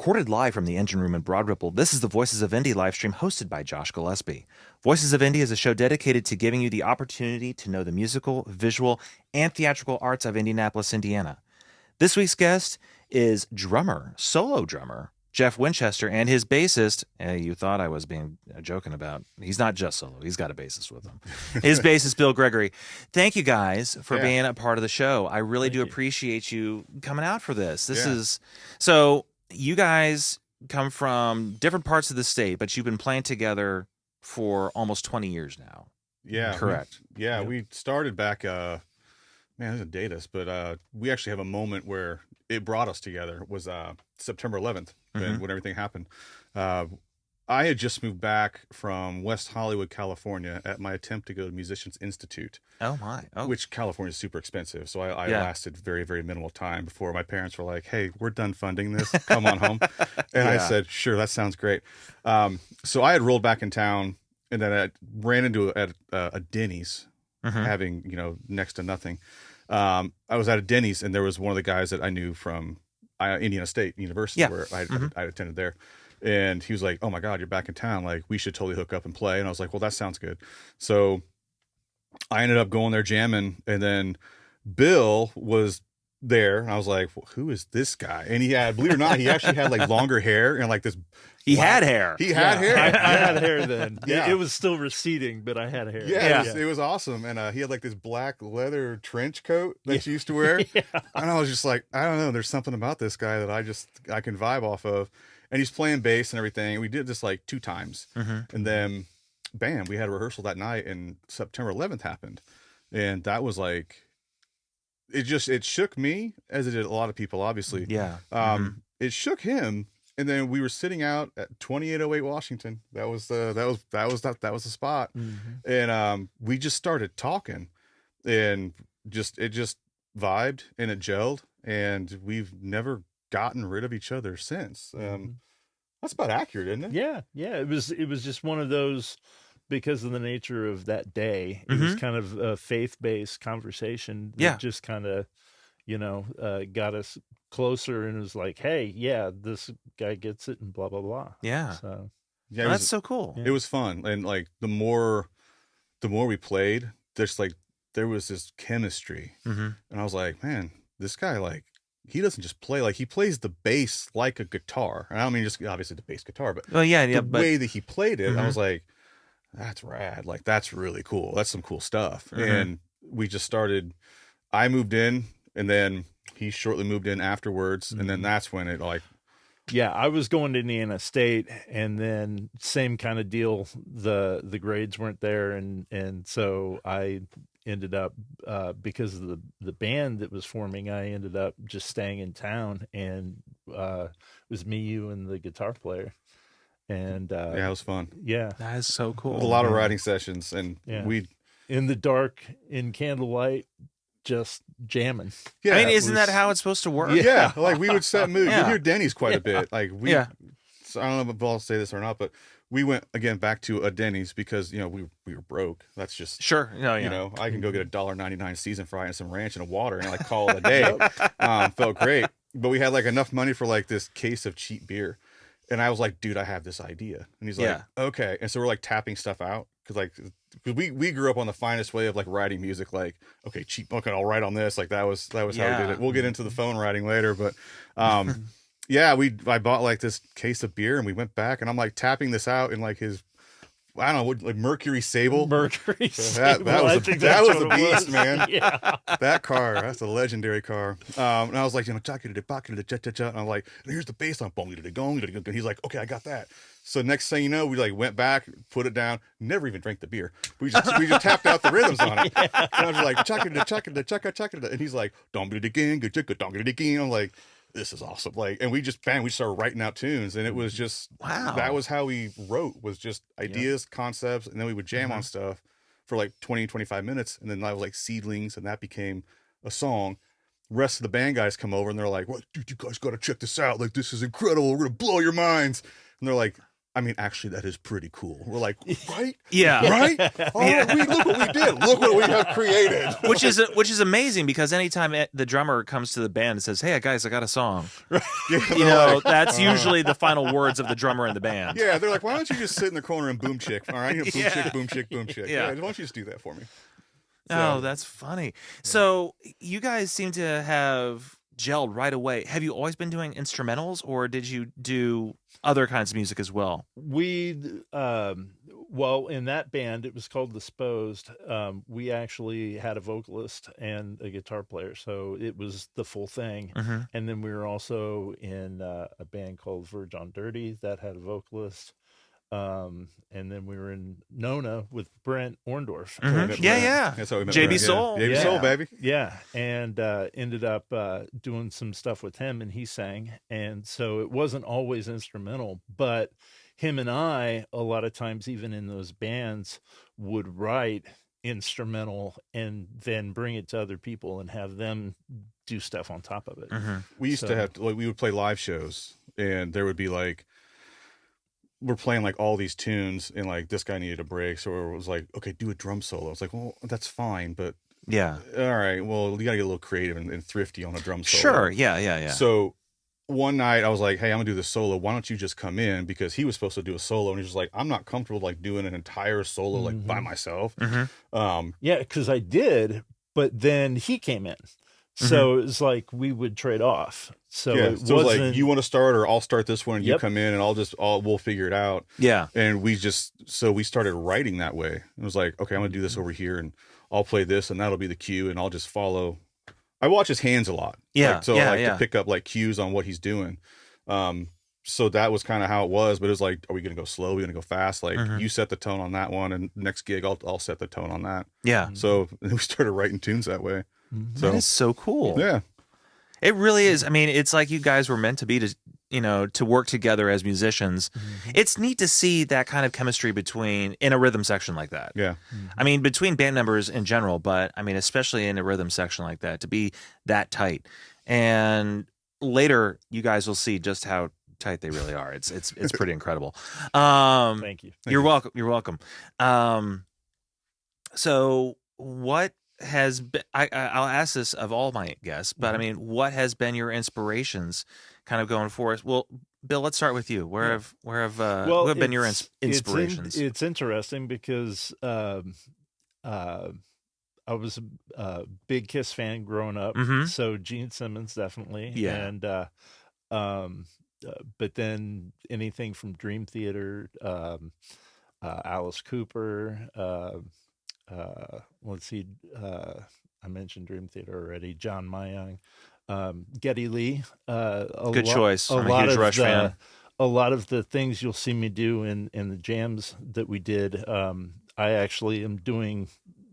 Recorded live from the engine room in Broad Ripple, this is the Voices of Indy live stream hosted by Josh Gillespie. Voices of Indy is a show dedicated to giving you the opportunity to know the musical, visual, and theatrical arts of Indianapolis, Indiana. This week's guest is solo drummer, Jeff Winchester, and his bassist. You thought I was being joking about. He's not just solo. He's got a bassist with him. His bassist, Bill Gregory. Thank you guys for being a part of the show. I really do appreciate you coming out for this. This is so you guys come from different parts of the state, but you've been playing together for almost 20 years now. Yeah. Correct. We started back, man, it doesn't date us, but we actually have a moment where it brought us together. It was September 11th when everything happened. I had just moved back from West Hollywood, California at my attempt to go to Musicians Institute. Oh, my. Oh. Which California is super expensive. So I lasted very, very minimal time before my parents were like, hey, we're done funding this. Come on home. And I said, sure, that sounds great. So I had rolled back in town, and then I ran into a Denny's having, next to nothing. I was at a Denny's, and there was one of the guys that I knew from Indiana State University where I attended there. And he was like, oh my God, you're back in town. Like, we should totally hook up and play. And I was like, well, that sounds good. So I ended up going there jamming. And then Bill was there. And I was like, well, who is this guy? And he had, believe it or not, he actually had like longer hair and like this. He had hair. He had hair. I had hair then. It was still receding, but I had hair. It was awesome. And he had like this black leather trench coat that he used to wear. And I was just like, I don't know. There's something about this guy that I can vibe off of. And he's playing bass and everything. We did this like 2 times. And then, bam, we had a rehearsal that night, and September 11th happened. And that was like, it shook me, as it did a lot of people, obviously. Yeah. It shook him. And then we were sitting out at 2808 Washington. That was the spot. And we just started talking, and it just vibed and it gelled, and we've never gotten rid of each other since. That's about accurate, isn't it? Yeah. It was just one of those, because of the nature of that day. It was kind of a faith-based conversation that just kind of, got us closer, and it was like, hey, this guy gets it, and blah blah blah. So that's so cool. It was fun, and like the more we played, there was this chemistry, and I was like, man, this guy, like, he doesn't just play, like, he plays the bass like a guitar. And I don't mean just obviously the bass guitar, but the way that he played it, I was like, that's rad. Like, that's really cool. That's some cool stuff. And we just started, I moved in, and then he shortly moved in afterwards. And then that's when it like, I was going to Indiana State, and then same kind of deal. The grades weren't there. And so I ended up, because of the band that was forming, I ended up just staying in town, and it was me, you, and the guitar player. And it was fun. That is so cool. A lot of writing sessions, and we in the dark, in candlelight, just jamming. I mean, isn't that how it's supposed to work? Like, we would set mood. You hear Denny's quite a bit. Like, so I don't know if I'll say this or not, but we went again back to a Denny's because we were broke. That's just sure. I can go get a $1.99 seasoned fry and some ranch and a water and like call it a day. Felt great, but we had like enough money for like this case of cheap beer, and I was like, dude, I have this idea, and he's like, okay, and so we're like tapping stuff out because we grew up on the finest way of like writing music, like, okay, cheap, okay, I'll write on this, like that was how we did it. We'll get into the phone writing later, but I bought like this case of beer, and we went back, and I'm like tapping this out in like his, I don't know, what, like Mercury Sable. That was a beast, man. That car, that's a legendary car. And I was like, and I'm like, and here's the bass line, and he's like, okay, I got that. So next thing you know, we like went back, put it down, never even drank the beer. We just tapped out the rhythms on it. And I was like, chuck it, and he's like, don't get it again, don't get it again. I'm like, this is awesome. Like, and we started writing out tunes, and it was just, that was how we wrote, was just ideas, concepts, and then we would jam on stuff for like 20, 25 minutes. And then I was like Seedlings, and that became a song. Rest of the band guys come over, and they're like, well, dude, you guys got to check this out. Like, this is incredible. We're going to blow your minds. And they're like, I mean, actually, that is pretty cool. We're like, right? Yeah. Right? Oh, look what we did. Look what we have created. Which is amazing, because anytime the drummer comes to the band and says, "Hey guys, I got a song," that's usually the final words of the drummer in the band. Yeah, they're like, "Why don't you just sit in the corner and boom chick? All right, boom chick, boom chick, boom chick. Yeah, why don't you just do that for me?" So, that's funny. So you guys seem to have gelled right away. Have you always been doing instrumentals, or did you do other kinds of music as well? We, well, in that band, it was called Disposed. We actually had a vocalist and a guitar player, so it was the full thing. Mm-hmm. And then we were also in a band called Verge on Dirty that had a vocalist. And then we were in Nona with Brent Orndorff. Mm-hmm. Yeah. That's how we met. JB Soul. JB Soul, baby. Yeah. And ended up doing some stuff with him, and he sang. And so it wasn't always instrumental, but him and I, a lot of times, even in those bands, would write instrumental and then bring it to other people and have them do stuff on top of it. Mm-hmm. We used to have, we would play live shows, and there would be like, we're playing like all these tunes, and like this guy needed a break, so it was like, okay, do a drum solo. It's like, well, that's fine, but Yeah. all right, well, you gotta get a little creative and thrifty on a drum solo. Sure. Yeah. So one night I was like, hey, I'm gonna do this solo. Why don't you just come in? Because he was supposed to do a solo, and he's just like, I'm not comfortable like doing an entire solo like by myself. Mm-hmm. Yeah, because I did, but then he came in. So it was like we would trade off. So yeah, it so wasn't it was like, you want to start, or I'll start this one, and you come in, and we'll figure it out. Yeah. And we started writing that way. It was like, okay, I'm gonna do this over here, and I'll play this, and that'll be the cue, and I'll just follow. I watch his hands a lot. Yeah. To pick up like cues on what he's doing. So that was kind of how it was, but it was like, are we gonna go slow? Are we gonna go fast? Like you set the tone on that one, and next gig I'll set the tone on that. Yeah. So we started writing tunes that way. So That is so cool. yeah. It really is. I mean, it's like you guys were meant to be to work together as musicians. Mm-hmm. It's neat to see that kind of chemistry in a rhythm section like that. Yeah. I mean, between band members in general, but I mean, especially in a rhythm section like that, to be that tight. And later, you guys will see just how tight they really are. It's pretty incredible. Thank you. You're welcome. You're welcome. So what has been, I'll ask this of all my guests, but I mean, what has been your inspirations kind of going for us? Well, Bill, let's start with you. Where have been your inspirations? It's interesting because I was a big Kiss fan growing up, so Gene Simmons definitely, and but then anything from Dream Theater, Alice Cooper. Let's see, I mentioned Dream Theater already. John Mayung, Geddy Lee. Good choice. I'm a huge Rush fan. A lot of the things you'll see me do in the jams that we did, I actually am doing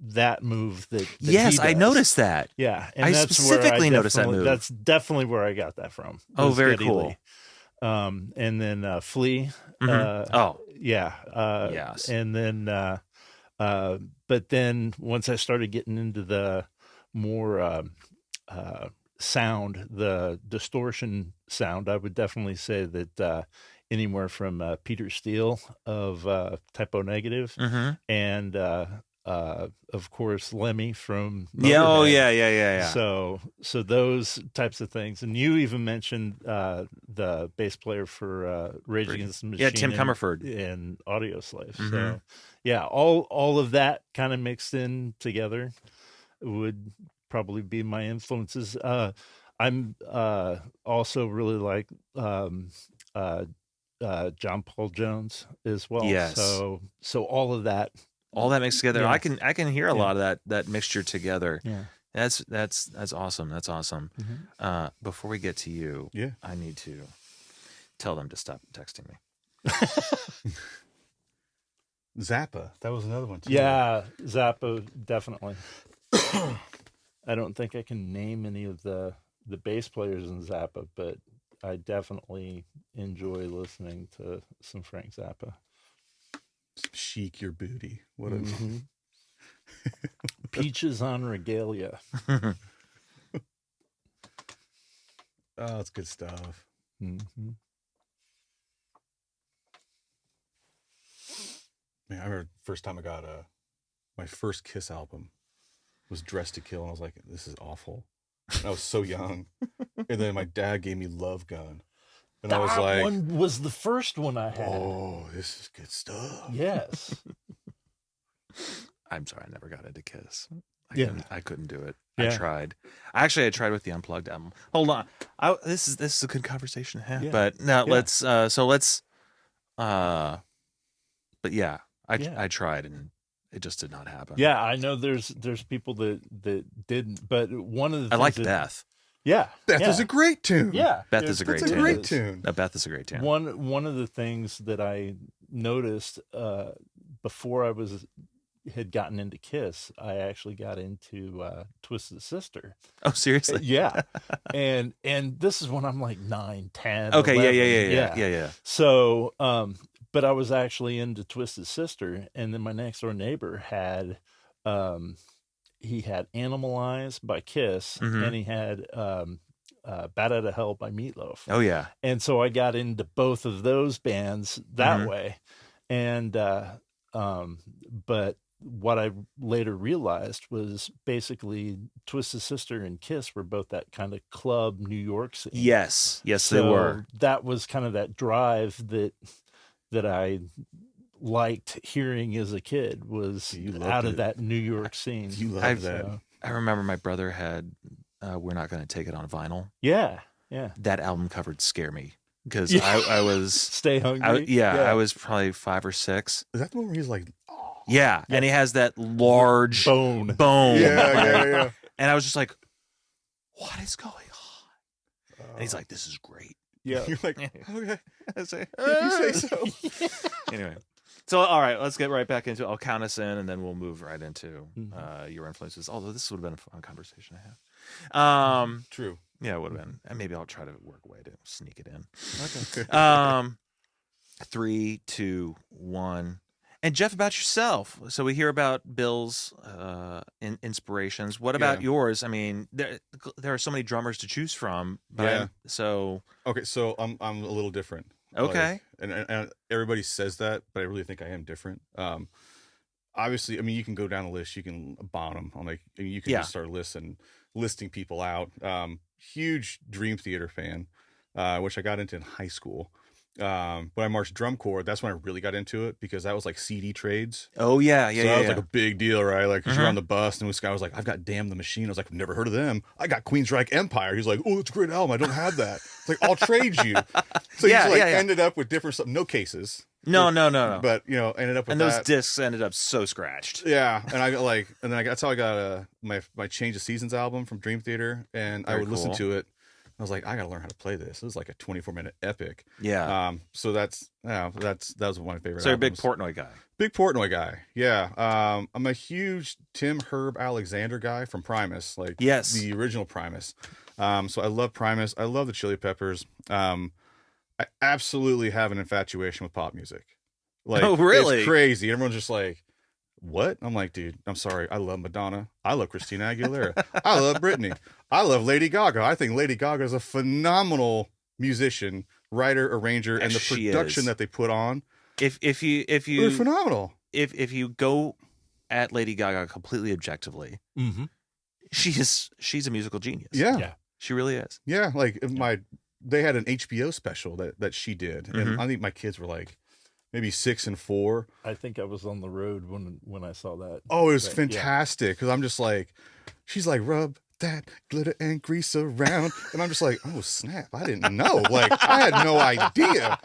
that move that yes, he does. I noticed that. Yeah, and I that's specifically where noticed that move. That's definitely where I got that from. Oh, very Geddy cool. Lee. And then Flea. Yes. And then but then once I started getting into the more sound, the distortion sound, I would definitely say that anywhere from Peter Steele of Typo Negative and of course Lemmy from Motorhead. Yeah. So those types of things. And you even mentioned the bass player for Rage Against the Machine. Yeah, Tim Comerford and Audio Slave. So yeah, all of that kind of mixed in together would probably be my influences. I'm also really like John Paul Jones as well. Yes. So all of that mixed together. Yeah. I can hear a lot of that mixture together. Yeah. That's awesome. That's awesome. Before we get to you, I need to tell them to stop texting me. Zappa, that was another one too. Yeah, Zappa, definitely. I don't think I can name any of the bass players in Zappa, but I definitely enjoy listening to some Frank Zappa. Chic your booty. What a Peaches on Regalia. Oh, it's good stuff. Man, I remember the first time I got my first Kiss album was Dressed to Kill, and I was like, this is awful. And I was so young. And then my dad gave me Love Gun. And that I was like, one was the first one I had. oh, this is good stuff. Yes. I'm sorry, I never got into Kiss. I couldn't do it. Yeah. I tried. I tried with the Unplugged album. Hold on. This is a good conversation to have. Yeah. But no, Yeah. but yeah, I tried and it just did not happen. Yeah, I know there's people that didn't, but one of the I liked Beth. Yeah. Beth is a great tune. Yeah. Beth is a great That's tune. a great tune. No, Beth is a great tune. One of the things that I noticed before I had gotten into Kiss, I actually got into Twisted Sister. Oh, seriously? Yeah. and this is when I'm like 9, 10. Okay, 11. Yeah. So, but I was actually into Twisted Sister, and then my next door neighbor had he had Animalize by Kiss, and he had Bat Out of Hell by Meatloaf. Oh yeah. And so I got into both of those bands that way. And but what I later realized was basically Twisted Sister and Kiss were both that kind of club New York scene. Yes, they were. That was kind of that drive that I liked hearing as a kid, was out of that New York scene. You loved that. I remember my brother had We're Not Gonna Take It on Vinyl. Yeah. That album cover would scare me because I was Stay Hungry. I was probably 5 or 6. Is that the one where he's like, yeah, and he has that large bone. Yeah. And I was just like, what is going on? And he's like, this is great. Yeah. You're like, okay. I say, If you say so. Anyway, so all right, let's get right back into it. I'll count us in, and then we'll move right into your influences. Although this would have been a fun conversation to have. True. Yeah, it would have been. And maybe I'll try to work a way to sneak it in. Okay. 3, 2, 1. And Jeff, about yourself. So we hear about Bill's inspirations. What about yours? I mean, there are so many drummers to choose from. But so okay, so I'm a little different. Okay. Like, and everybody says that, but I really think I am different. Obviously, I mean, you can go down the list. You can bottom on you can just start listing people out. Huge Dream Theater fan, which I got into in high school. When I marched drum corps, that's when I really got into it, because that was like CD trades. Oh yeah. So that was like a big deal, right? Like, cause you're on the bus, and this guy was like, "I've got Damn the Machine." I was like, "I've never heard of them." I got Queensryche Empire. He's like, "Oh, it's a great album. I don't have that." It's like, "I'll trade you." So he's like ended up with different stuff, no cases. No. But ended up with those discs ended up so scratched. Yeah, and I got that's how I got my Change of Seasons album from Dream Theater, and I would listen to it. I was like, I gotta learn how to play this. This is like a 24-minute epic. Yeah. So that was one of my favorite. So you're a big albums. Portnoy guy. Big Portnoy guy. Yeah. I'm a huge Tim Herb Alexander guy from Primus, like the original Primus. So I love Primus. I love the Chili Peppers. I absolutely have an infatuation with pop music. Like, oh really? It's crazy. Everyone's just like, what? I'm like, dude, I'm sorry. I love Madonna. I love Christina Aguilera. I love Britney. I love Lady Gaga. I think Lady Gaga is a phenomenal musician, writer, arranger, and the production that they put on. If you they're phenomenal. If you go at Lady Gaga completely objectively, she's a musical genius. Yeah. She really is. Yeah, like they had an HBO special that she did, and I think my kids were like maybe 6 and 4. I think I was on the road when I saw that. Oh, it was fantastic, because I'm just like, she's like, rub that glitter and grease around, and I'm just like, oh snap, I didn't know. Like, I had no idea.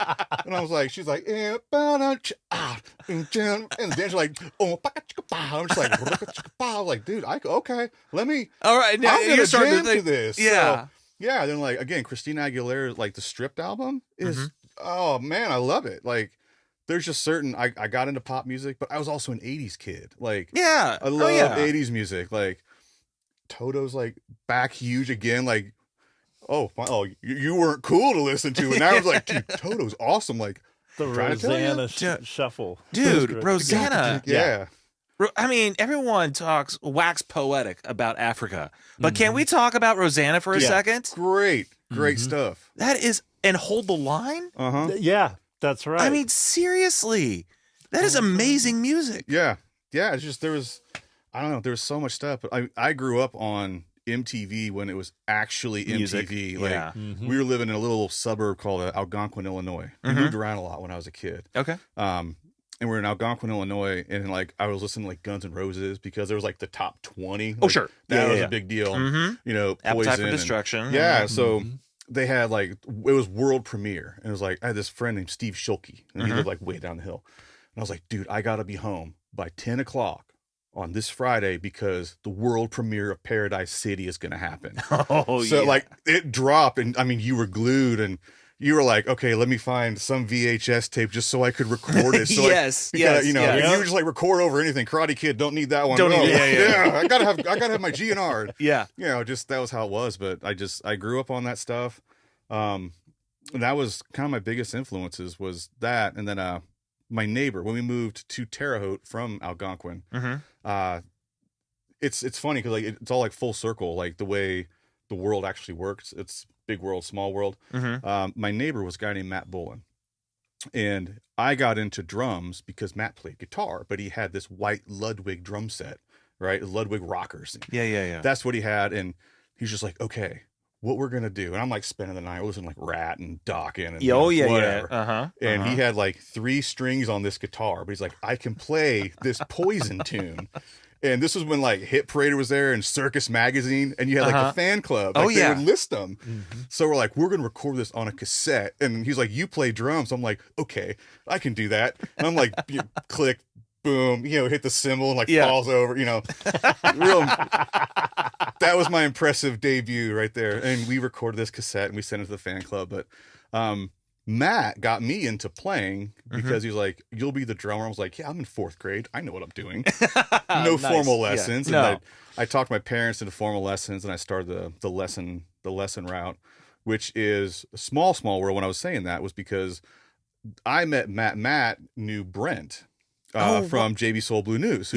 And I was like, she's like, and then she's like, oh, I'm just like, I was like, dude, okay, let me. All right, now I'm gonna jam to this. Yeah. So, yeah. Then like again, Christina Aguilera, like the Stripped album is, oh man, I love it. Like, there's just certain, I got into pop music, but I was also an 80s kid. Like, I love 80s music. Like, Toto's like back huge again. Like, you weren't cool to listen to. And now I was like, dude, Toto's awesome. Like, the Rosanna shuffle. Dude, Rosanna. Yeah. I mean, everyone talks wax poetic about Africa, but can we talk about Rosanna for a second? Great stuff. That is, and Hold the Line? Yeah, that's right. I mean, seriously. That is amazing music. Yeah. Yeah. It's just, I don't know, there was so much stuff. But I grew up on MTV when it was actually Music. MTV. Yeah. Like we were living in a little suburb called Algonquin, Illinois. We moved around a lot when I was a kid. Okay. And we're in Algonquin, Illinois, and like I was listening to like Guns N' Roses because there was like the top 20. Oh, like, sure. That was a big deal. You know, Appetite Poison for Destruction. Yeah, so they had like, it was world premiere. And it was like, I had this friend named Steve Schulke, and he lived like way down the hill. And I was like, dude, I got to be home by 10 o'clock on this Friday because the world premiere of Paradise City is going to happen. So like it dropped, and I mean, you were glued, and you were like, okay, let me find some VHS tape just so I could record it. So Yes, you know, you just like record over anything. Karate Kid, don't need that one. Don't need it. Yeah. I gotta have my GNR. Yeah. You know, just that was how it was. But I grew up on that stuff. And that was kind of my biggest influences was that, and then my neighbor when we moved to Terre Haute from Algonquin. It's funny because like it's all like full circle, like the way the world actually works. It's big world, small world. My neighbor was a guy named Matt Bullen, and I got into drums because Matt played guitar, but he had this white Ludwig drum set, right? Ludwig rockers. Yeah. That's what he had, and he's just like, okay, what we're gonna do? And I'm like spending the night listening to like Rat and Dokken and whatever. And he had like 3 strings on this guitar, but he's like, I can play this Poison tune. And this was when like Hit Parader was there and Circus Magazine, and you had like a fan club. Like, they would list them. So we're like, we're gonna record this on a cassette. And he's like, you play drums. I'm like, okay, I can do that. And I'm like, click, boom, you know, hit the cymbal and like falls over, you know. That was my impressive debut right there. And we recorded this cassette and we sent it to the fan club. But Matt got me into playing because he was like, you'll be the drummer. I was like, yeah, I'm in 4th grade. I know what I'm doing. No formal lessons. Yeah. And I talked my parents into formal lessons, and I started the lesson route, which is a small world. When I was saying that was because I met Matt knew Brent from JB Soul Blue News.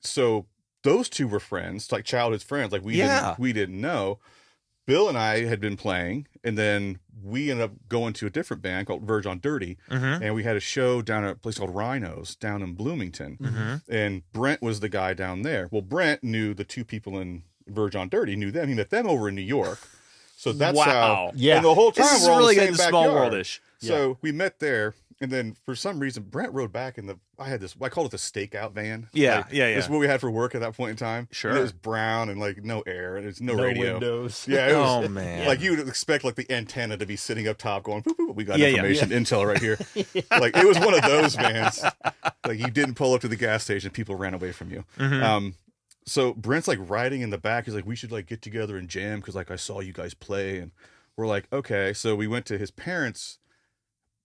So those two were friends, like childhood friends. Like we didn't know. Bill and I had been playing, and then we ended up going to a different band called Verge on Dirty, and we had a show down at a place called Rhinos down in Bloomington, and Brent was the guy down there. Well, Brent knew the 2 people in Verge on Dirty, knew them. He met them over in New York. So that's how. Yeah. And the whole time this we're all really in the same small backyard. worldish. So we met there, and then for some reason Brent rode back in I had this, I called it the stakeout van. This is what we had for work at that point in time. Sure. And it was brown and like no air, and it's no radio. Windows. Yeah. It was, man. Like you would expect like the antenna to be sitting up top going, boop, boop, we got information, intel right here. Like it was one of those vans. Like you didn't pull up to the gas station, people ran away from you. So Brent's like riding in the back. He's like, we should like get together and jam because like I saw you guys play. And we're like, okay. So we went to his parents'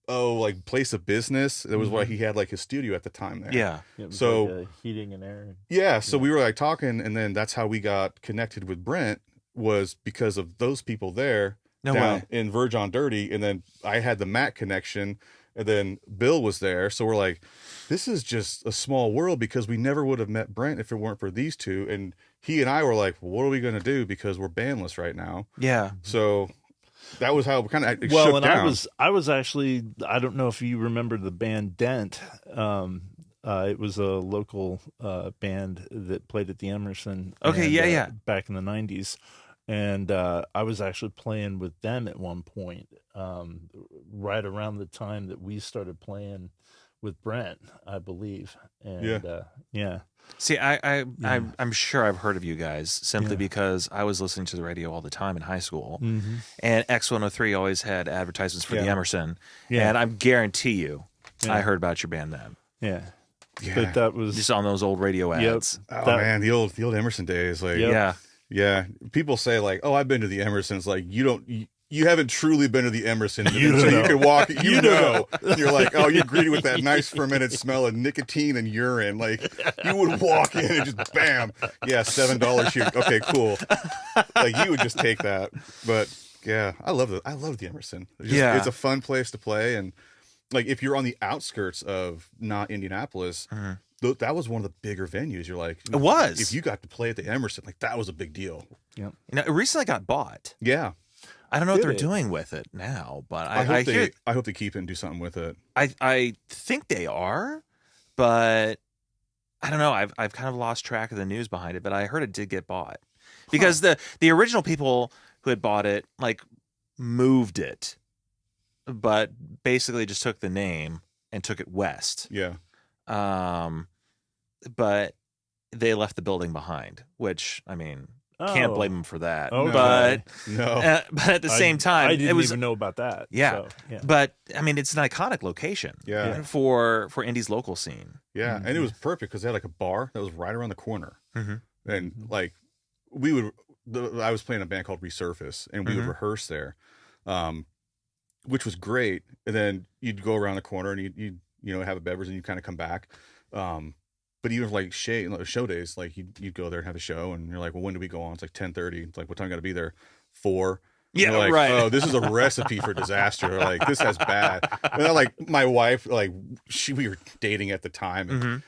like place of business. That was why he had like his studio at the time there. Yeah, so like, heating and air. Yeah. So we were like talking, and then that's how we got connected with Brent, was because of those people there down in Verge on Dirty. And then I had the Matt connection, and then Bill was there. So we're like, this is just a small world because we never would have met Brent if it weren't for these 2. And he and I were like, well, what are we going to do? Because we're bandless right now. Yeah. So that was how kind of well, shook and down. I was actually, I don't know if you remember the band Dent. It was a local band that played at the Emerson. And, back in the 90s. And I was actually playing with them at one point, right around the time that we started playing with Brent, I believe. And See, I'm sure I've heard of you guys simply because I was listening to the radio all the time in high school, and X103 always had advertisements for the Emerson, and I guarantee you, I heard about your band then. Yeah. But that was just on those old radio ads. Man, the old Emerson days, like yeah. People say like, oh, I've been to the Emersons. Like you haven't truly been to the Emerson. You can walk, you know. You're like, oh, you're greeted with that nice fermented smell of nicotine and urine. Like you would walk in and just bam. Yeah, $7 here. Okay, cool. Like you would just take that. But yeah, I love the Emerson. It's a fun place to play. And like if you're on the outskirts of not Indianapolis, that was one of the bigger venues. You're like, it was. If you got to play at the Emerson, like that was a big deal. Yeah. It recently got bought. Yeah. I don't know what they're doing with it now, but I hope they keep it and do something with it. I think they are, but I don't know. I've kind of lost track of the news behind it, but I heard it did get bought because the original people who had bought it like moved it, but basically just took the name and took it west. Yeah. But they left the building behind, which I mean, can't blame them for that. Okay. But at the same time, I didn't even know about that. Yeah, so, yeah. But I mean, it's an iconic location. Yeah. For Indy's local scene. Yeah, and it was perfect because they had like a bar that was right around the corner, and like I was playing a band called Resurface, and we would rehearse there, which was great. And then you'd go around the corner and you'd have a beverage and you kind of come back. But even like show days, like you'd go there and have a show, and you're like, well, when do we go on? It's like 10:30. It's like, what time got to be there? 4. Yeah, like, right. Oh, this is a recipe for disaster. Like this has bad. And then like my wife, like we were dating at the time, and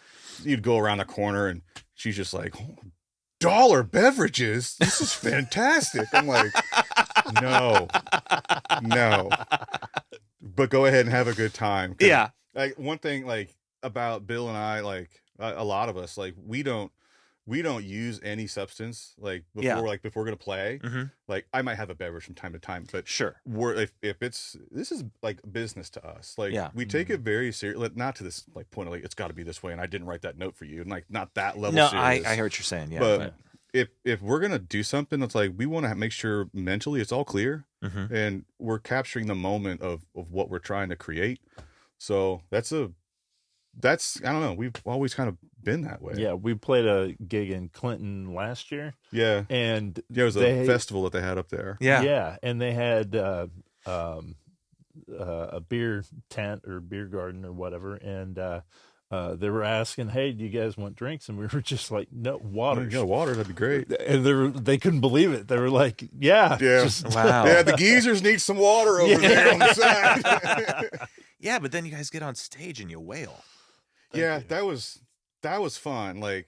you'd go around the corner, and she's just like, $1 beverages. This is fantastic. I'm like, no, but go ahead and have a good time. Yeah. Like one thing, like about Bill and I, like a lot of us, like we don't use any substance like before we're gonna play. Like I might have a beverage from time to time, but sure, this is like business to us. Like we take it very seriously, not to this like point of like it's got to be this way, and I didn't write that note for you, and like not that level. No, serious. I hear what you're saying. Yeah, but if we're gonna do something, that's like we want to make sure mentally it's all clear, and we're capturing the moment of what we're trying to create. So that's I don't know. We've always kind of been that way. Yeah, we played a gig in Clinton last year. Yeah, and it was a festival that they had up there. Yeah, and they had a beer tent or beer garden or whatever, and they were asking, "Hey, do you guys want drinks?" And we were just like, "No, water. Yeah, water. That'd be great." And they couldn't believe it. They were like, "Yeah, wow, yeah, the geezers need some water over there on the side." Yeah, but then you guys get on stage and you wail. That was fun. Like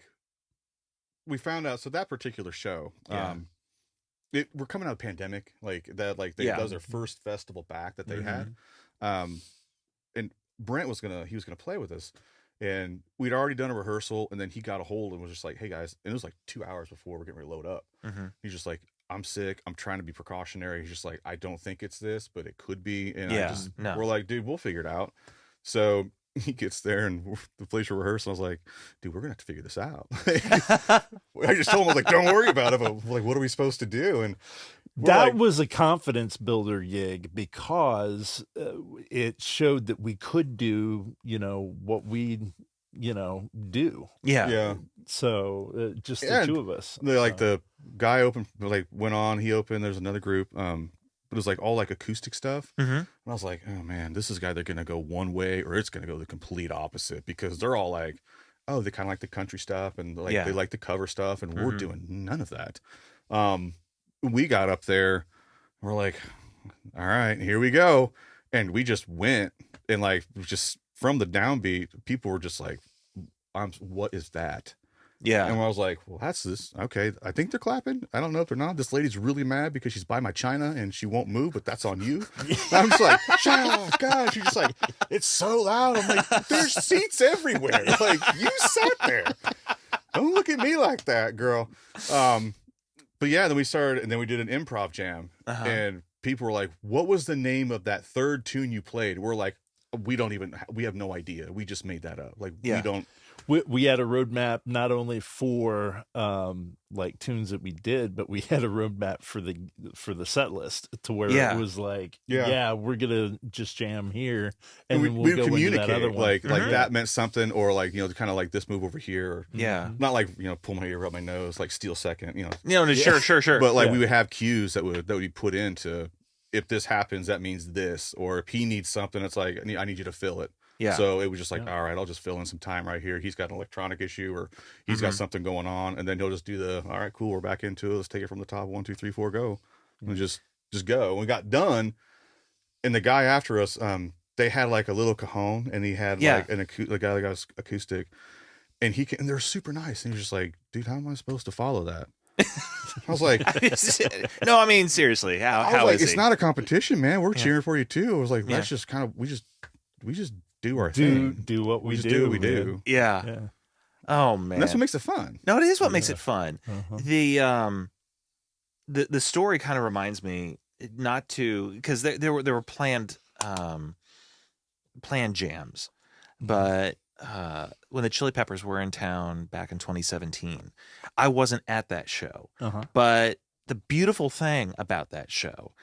we found out, so that particular show, we're coming out of the pandemic, like that, like that was their first festival back that they had. And Brent was gonna play with us, and we'd already done a rehearsal, and then he got a hold and was just like, "Hey guys," and it was like 2 hours before we're getting ready to load up. He's just like, "I'm sick. I'm trying to be precautionary." He's just like, "I don't think it's this, but it could be." And we're like, "Dude, we'll figure it out." So he gets there, and the place for rehearsal, I was like, "Dude, we're gonna have to figure this out." I just told him, I was like, "Don't worry about it." But like, what are we supposed to do? And that was a confidence builder gig because it showed that we could do, what we, do. Yeah. So just the two of us. Like the guy went on. He opened. There's another group. But it was like all like acoustic stuff. And I was like, oh man, this is either going to go one way or it's going to go the complete opposite, because they're all like, oh, they kind of like the country stuff, and like they like the cover stuff, and we're doing none of that. We got up there, and we're like, all right, here we go. And we just went, and like just from the downbeat, people were just like, what is that? Yeah. And I was like, well, that's this. Okay. I think they're clapping. I don't know if they're not. This lady's really mad because she's by my china and she won't move, but that's on you. I'm just like, oh, God. She's just like, it's so loud. I'm like, there's seats everywhere. Like, you sat there. Don't look at me like that, girl. But yeah, then we started, and then we did an improv jam. And people were like, what was the name of that third tune you played? We're like, we have no idea. We just made that up. Like, we don't. We had a roadmap not only for like tunes that we did, but we had a roadmap for the set list to where it was like, we're gonna just jam here, and then we'll go communicate into that other one. Like that meant something, or like kind of like this move over here, or, not like pull my ear, rub my nose, like steal second, sure. But like we would have cues that would be put into, if this happens, that means this, or if he needs something, it's like I need you to fill it. Yeah. So it was just like, all right, I'll just fill in some time right here. He's got an electronic issue, or he's got something going on, and then he'll just do all right, cool, we're back into it. Let's take it from the top. 1, 2, 3, 4, go, and just go. And we got done, and the guy after us, they had like a little cajon, and he had like the guy that got acoustic, and and they're super nice. And he was just like, dude, how am I supposed to follow that? I was like, no, I mean seriously, how is it's he? not a competition, man. We're cheering for you too. I was like, that's just kind of we just do our thing. Do what we just do. what we man. do. Yeah. Yeah. Oh man, And that's what makes it fun. No, it is what makes it fun. Uh-huh. The story kind of reminds me not to, because there were planned jams, but when the Chili Peppers were in town back in 2017, I wasn't at that show. But the beautiful thing about that show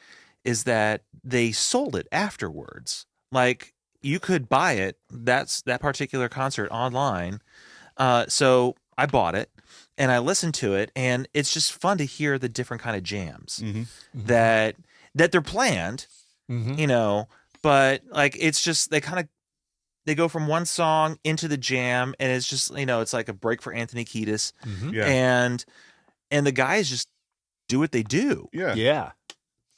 is that they sold it afterwards. Like, you could buy it, that particular concert, online. So I bought it and I listened to it, and it's just fun to hear the different kind of jams that they're planned, you know, but like, it's just, they go from one song into the jam, and it's just, you know, it's like a break for Anthony Kiedis, and the guys just do what they do. Yeah.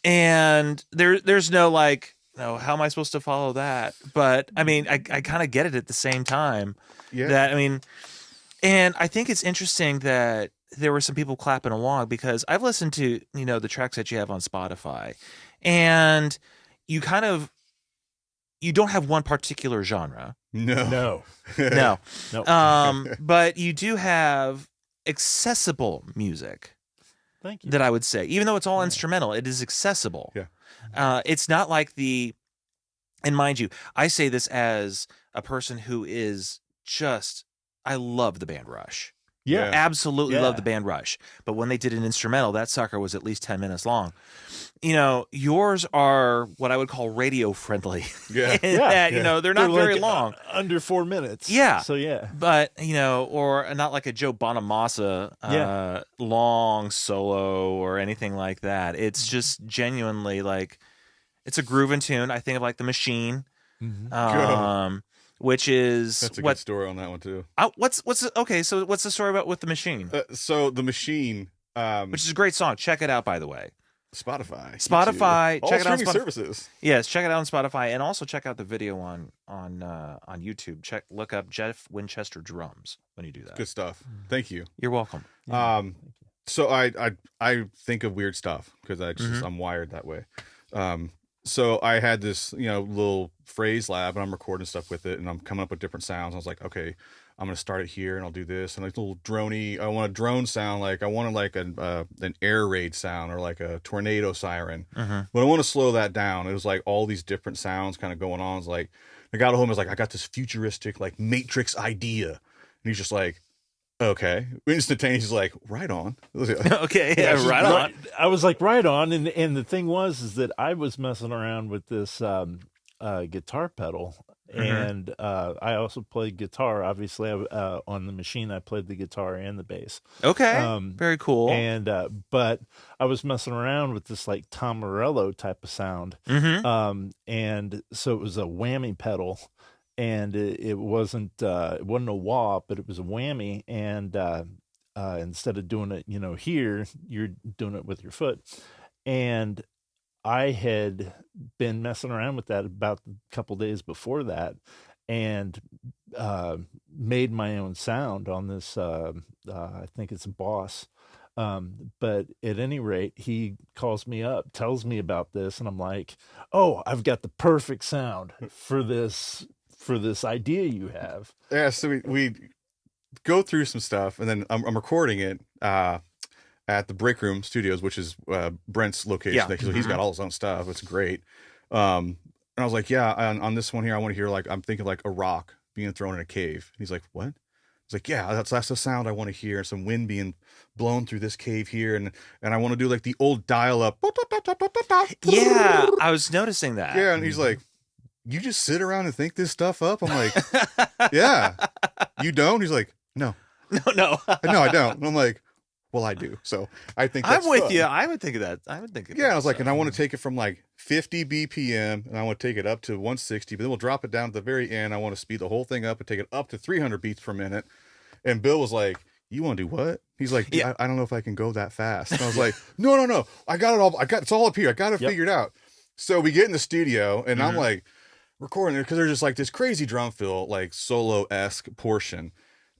And there's no like, no, how am I supposed to follow that? But I mean, I kind of get it at the same time. That, I mean, and I think it's interesting that there were some people clapping along, because I've listened to, you know, the tracks that you have on Spotify, and you don't have one particular genre. No. But you do have accessible music. Thank you. That I would say, even though it's all instrumental, it is accessible. It's not like and mind you, I say this as a person who is just, I love the band Rush. Absolutely love the band Rush. But when they did an instrumental, that sucker was at least 10 minutes long. You know, yours are what I would call radio friendly. That, you know, they're not very long. Under 4 minutes. So, But, you know, or not like a Joe Bonamassa long solo or anything like that. It's just genuinely like, it's a grooving tune. I think of like The Machine. Which is, that's a good story on that one too. So what's the story about with The Machine? So The Machine, which is a great song. Check it out, by the way. Spotify, YouTube. Check it out on services. Yes, check it out on Spotify, and also check out the video on YouTube. Look up Jeff Winchester drums when you do that. Good stuff. Thank you. You're welcome. So I think of weird stuff because I'm wired that way. So I had this, you know, little phrase lab, and I'm recording stuff with it, and I'm coming up with different sounds. I was like, okay, I'm going to start it here, and I'll do this. And like a little droney, I want a drone sound. Like I wanted like an air raid sound, or like a tornado siren. But I want to slow that down. It was like all these different sounds kind of going on. It's like, I got home, I was like, I got this futuristic, like Matrix idea. And he's just like, okay. Instantaneously, like, right on. Okay, right on. I was like, right on. And the thing is that I was messing around with this guitar pedal. And I also played guitar. Obviously, on The Machine, I played the guitar and the bass. Okay, very cool. And but I was messing around with this like Tom Morello type of sound. And so it was a whammy pedal. And it wasn't a wah, but it was a whammy. And instead of doing it, you know, here, you're doing it with your foot. And I had been messing around with that about a couple days before that, and made my own sound on this. I think it's a Boss. But at any rate, he calls me up, tells me about this, and I'm like, "Oh, I've got the perfect sound for this." For this idea you have. So we go through some stuff, and then I'm recording it at the Break Room Studios, which is Brent's location. So he's got all his own stuff. It's great. And I was like, on this one here, I want to hear, like, I'm thinking like a rock being thrown in a cave. And he's like, what? He's like, yeah, that's the sound I want to hear. Some wind being blown through this cave here, and I want to do like the old dial up. Yeah, I was noticing that. Yeah, and he's like, you just sit around and think this stuff up? I'm like, yeah. You don't? He's like, no, I don't. And I'm like, well, I do. So I think that's I'm with fun. you. I would think of that. Yeah, I was like, and I want to take it from like 50 BPM, and I want to take it up to 160, but then we'll drop it down at the very end. I want to speed the whole thing up and take it up to 300 beats per minute. And Bill was like, you want to do what? He's like, I don't know if I can go that fast. And I was like, no. I got it all. It's all up here. I got it figured out. So we get in the studio, and I'm like, recording it, because there's just like this crazy drum fill, like solo-esque portion,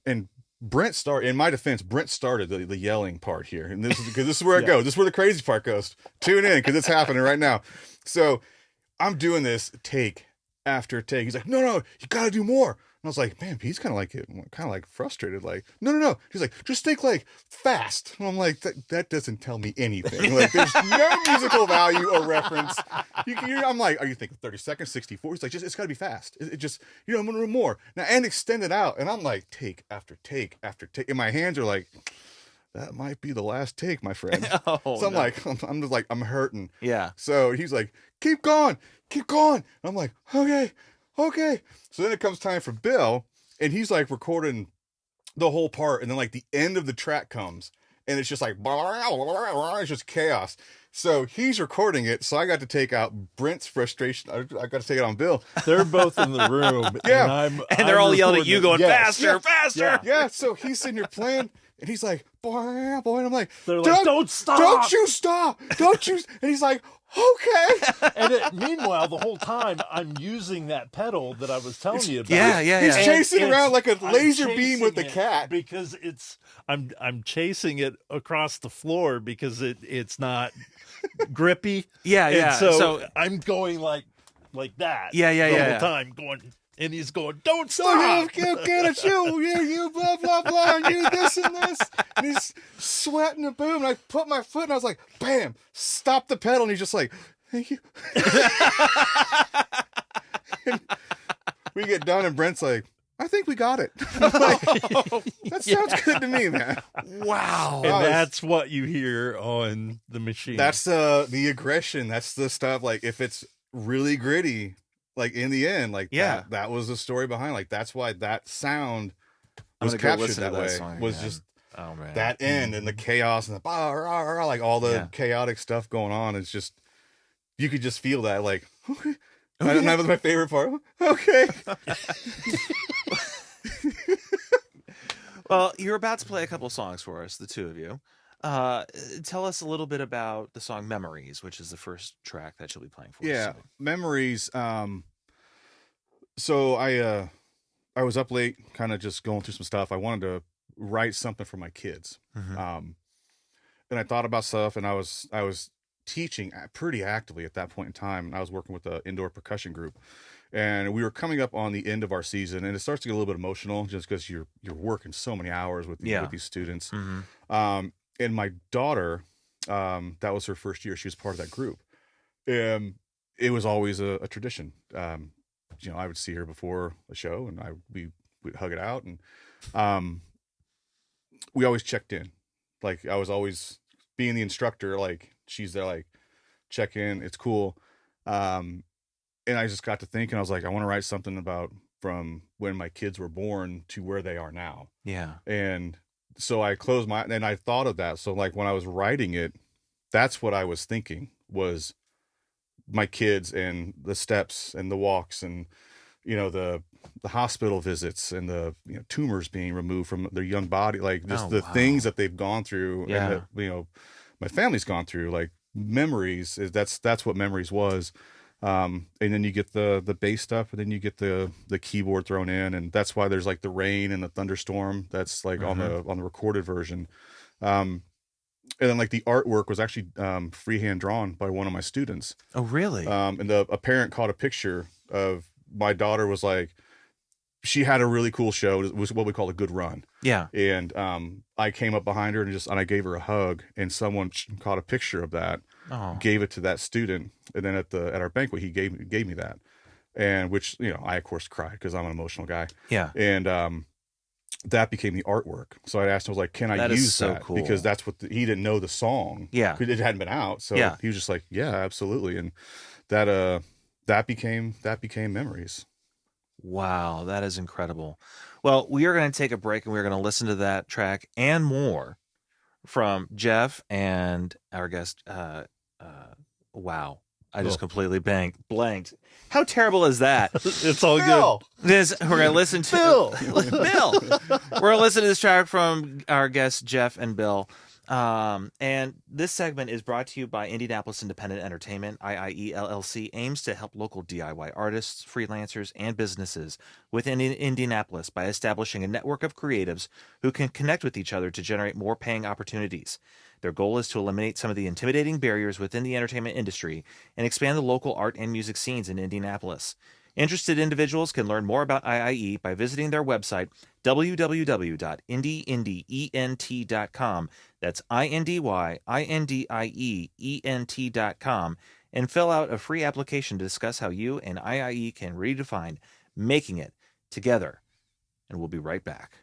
and Brent started, in my defense, Brent started the yelling part here. And this is because this is where it goes. This is where the crazy part goes. Tune in because it's happening right now. So I'm doing this take after take. He's like, no, you got to do more. And I was like, man, he's kind of like frustrated. Like, no. He's like, just think like fast. And I'm like, that doesn't tell me anything. Like, there's no musical value or reference. I'm like, are you thinking 30 seconds, 64? He's like, it's got to be fast. It just, I'm going to do more. Now, and extend it out. And I'm like, take after take after take. And my hands are like, that might be the last take, my friend. So I'm like, I'm just like, I'm hurting. Yeah. So he's like, keep going. And I'm like, okay. So then it comes time for Bill, and he's like recording the whole part, and then like the end of the track comes, and it's just like, it's just chaos. So he's recording it, so I got to take out Brent's frustration. I got to take it on Bill. They're both in the room. Yeah. And they're all yelling at you going, faster. Yeah, so he's sitting here playing, and he's like, boy, and I'm like, they're like, don't stop. Don't you stop. Don't you. And he's like, okay. And meanwhile, the whole time, I'm using that pedal that I was telling you about. Yeah. He's chasing around like a laser beam with the cat. Because I'm chasing it across the floor because it's not grippy. Yeah. And so I'm going like that. Yeah. The whole time going. And he's going, don't stop. You get it, you blah, blah, blah, and you this and this. And he's sweating and boom. And I put my foot and I was like, bam, stop the pedal. And he's just like, thank you. And we get done and Brent's like, I think we got it. I'm like, that sounds good to me, man. Wow. And that's what you hear on the machine. That's the aggression. That's the stuff. Like, if it's really gritty, like in the end, like that was the story behind. Like, that's why that sound was captured that way. Just that end and the chaos and the like all the chaotic stuff going on. It's just, you could just feel that. Like, okay. That was my favorite part. Okay. Well, you're about to play a couple songs for us, the two of you. Tell us a little bit about the song Memories, which is the first track that you'll be playing for us. Yeah, Memories. So I was up late, kind of just going through some stuff. I wanted to write something for my kids. And I thought about stuff, and I was teaching pretty actively at that point in time. I was working with an indoor percussion group, and we were coming up on the end of our season, and it starts to get a little bit emotional just because you're working so many hours with these students. And my daughter, that was her first year. She was part of that group. It was always a tradition. I would see her before a show, and we'd hug it out, and we always checked in. Like, I was always being the instructor. Like, she's there, like, check in. It's cool. And I just got to thinking. I was like, I want to write something about from when my kids were born to where they are now. Yeah. And so I closed and I thought of that. So, like, when I was writing it, that's what I was thinking was my kids and the steps and the walks and, the hospital visits and the tumors being removed from their young body, like just things that they've gone through and that, my family's gone through. Like, Memories that's what Memories was. And then you get the bass stuff, and then you get the keyboard thrown in, and that's why there's like the rain and the thunderstorm that's like on the recorded version. And then like the artwork was actually freehand drawn by one of my students. Oh, really? And a parent caught a picture of my daughter. Was like, she had a really cool show. It was what we call a good run. Yeah. And I came up behind her and I gave her a hug, and someone caught a picture of that, gave it to that student, and then at our banquet he gave me that, and which I of course cried because I'm an emotional guy. Yeah. And that became the artwork. So I asked him, I was like, can I use that? Cool. Because that's what he didn't know the song. Yeah. It hadn't been out. So he was just like, yeah, absolutely. And that became Memories. Wow, that is incredible. Well, we are going to take a break, and we're going to listen to that track and more from Jeff and our guest. Wow. I just completely blanked. How terrible is that? It's all good. We're going to listen to Bill. We're going to listen to this track from our guests, Jeff and Bill. And this segment is brought to you by Indianapolis Independent Entertainment. IIE LLC aims to help local DIY artists, freelancers, and businesses within Indianapolis by establishing a network of creatives who can connect with each other to generate more paying opportunities. Their goal is to eliminate some of the intimidating barriers within the entertainment industry and expand the local art and music scenes in Indianapolis. Interested individuals can learn more about IIE by visiting their website, www.indyent.com. That's INDYINDIEENT.com, and fill out a free application to discuss how you and IIE can redefine making it together. And we'll be right back.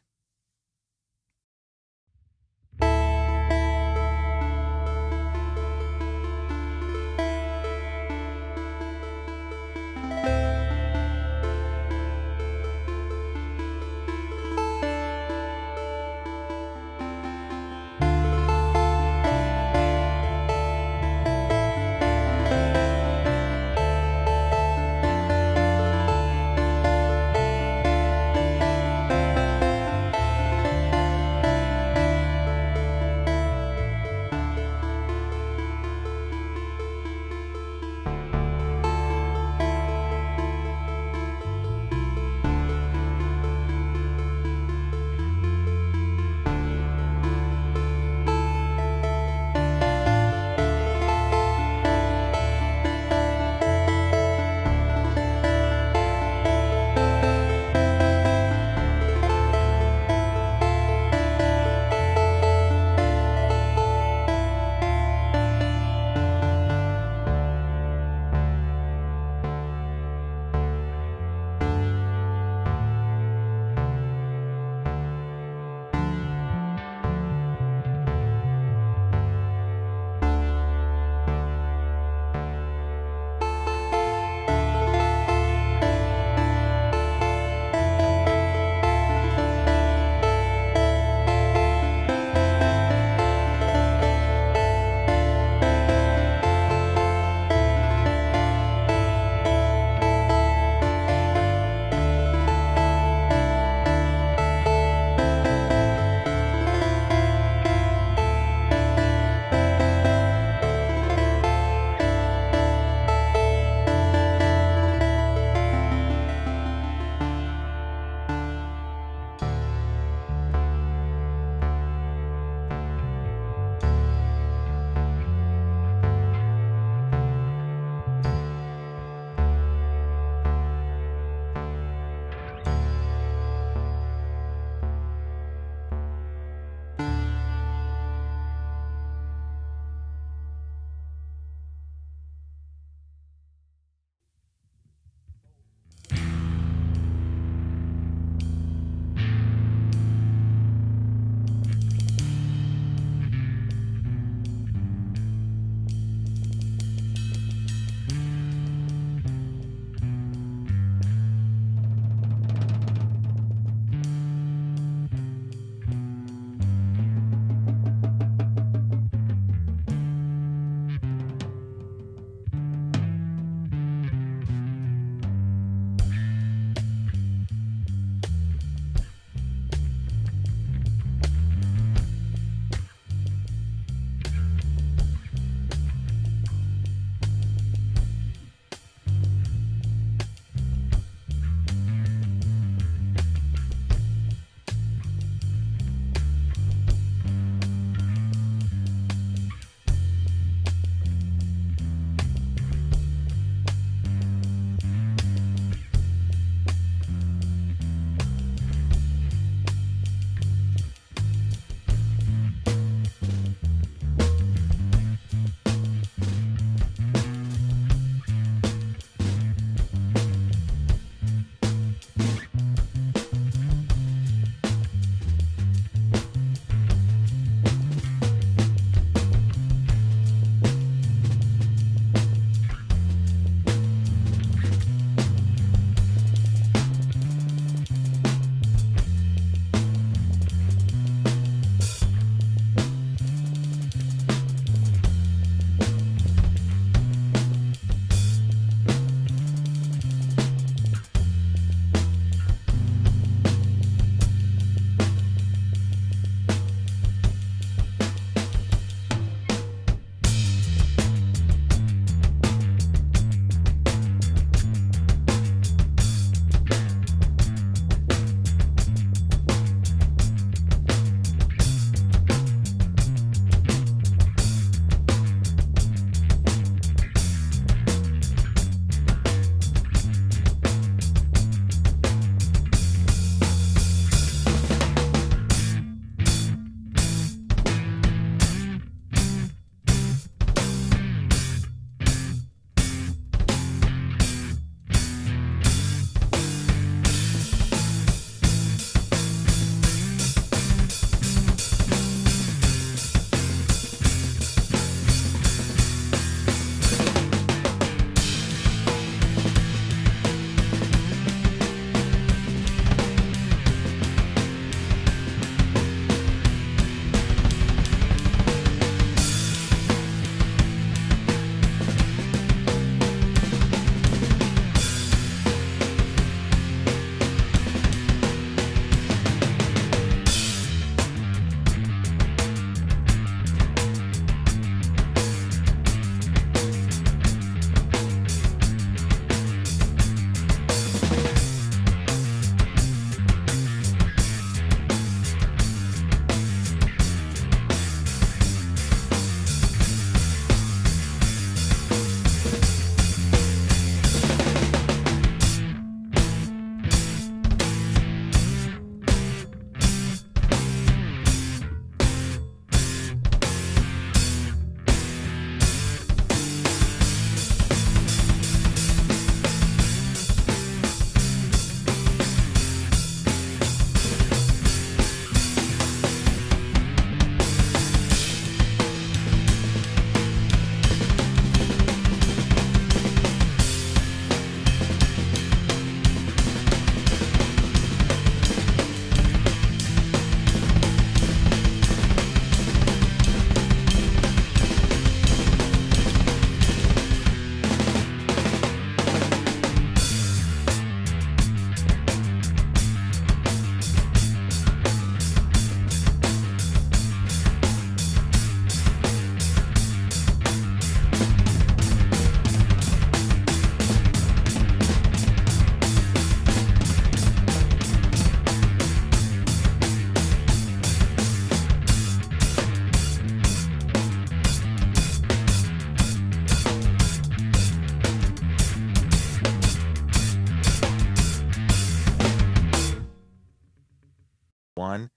One.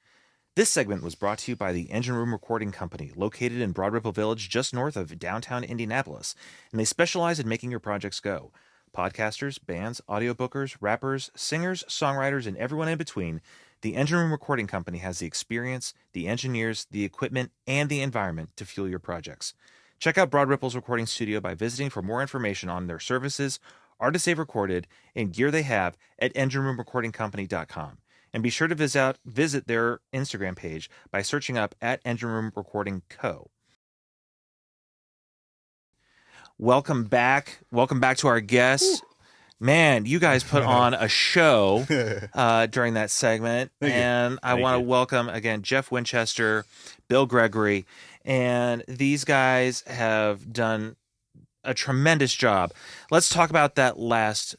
This segment was brought to you by the Engine Room Recording Company, located in Broad Ripple Village, just north of downtown Indianapolis, and they specialize in making your projects go. Podcasters, bands, audiobookers, rappers, singers, songwriters, and everyone in between, the Engine Room Recording Company has the experience, the engineers, the equipment, and the environment to fuel your projects. Check out Broad Ripple's recording studio by visiting for more information on their services, artists they've recorded, and gear they have at engineroomrecordingcompany.com. And be sure to visit their Instagram page by searching up at Engine Room Recording Co. Welcome back. Welcome back to our guests. Man, you guys put on a show during that segment. And I want to welcome, again, Jeff Winchester, Bill Gregory. And these guys have done a tremendous job. Let's talk about that last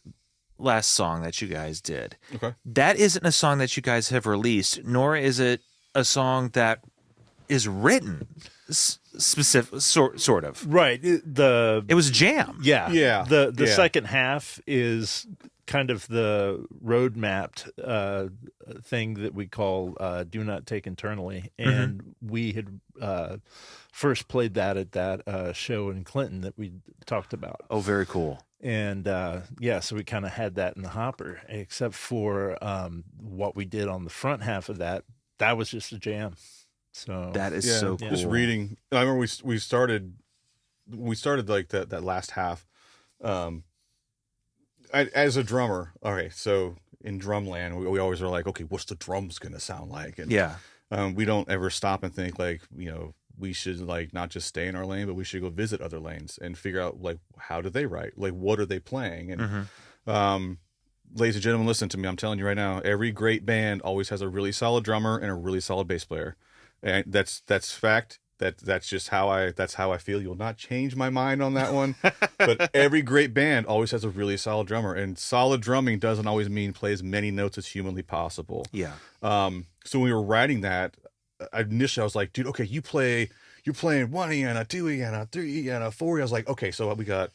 song that you guys did. Okay. That isn't a song that you guys have released, nor is it a song that is written specific sort of. Right. It was a jam. Yeah. Yeah. The second half is kind of the road mapped thing that we call Do Not Take Internally. And we had first played that at that show in Clinton that we talked about. Oh, very cool. And so we kind of had that in the hopper, except for what we did on the front half of that. That was just a jam. So that is so cool. Just reading. I remember we started like that last half. As a drummer, okay, so in drumland, we always are like, okay, what's the drums gonna sound like? And we don't ever stop and think like, we should like not just stay in our lane, but we should go visit other lanes and figure out like how do they write, like what are they playing? And ladies and gentlemen, listen to me. I'm telling you right now, every great band always has a really solid drummer and a really solid bass player, and that's fact. That's just how I feel. You'll not change my mind on that one. But every great band always has a really solid drummer, and solid drumming doesn't always mean play as many notes as humanly possible. Yeah. So when we were writing that, initially I was like, dude, okay, you're playing 1 E and a 2 E and a 3 E and a 4 E. I was like, okay, so we got,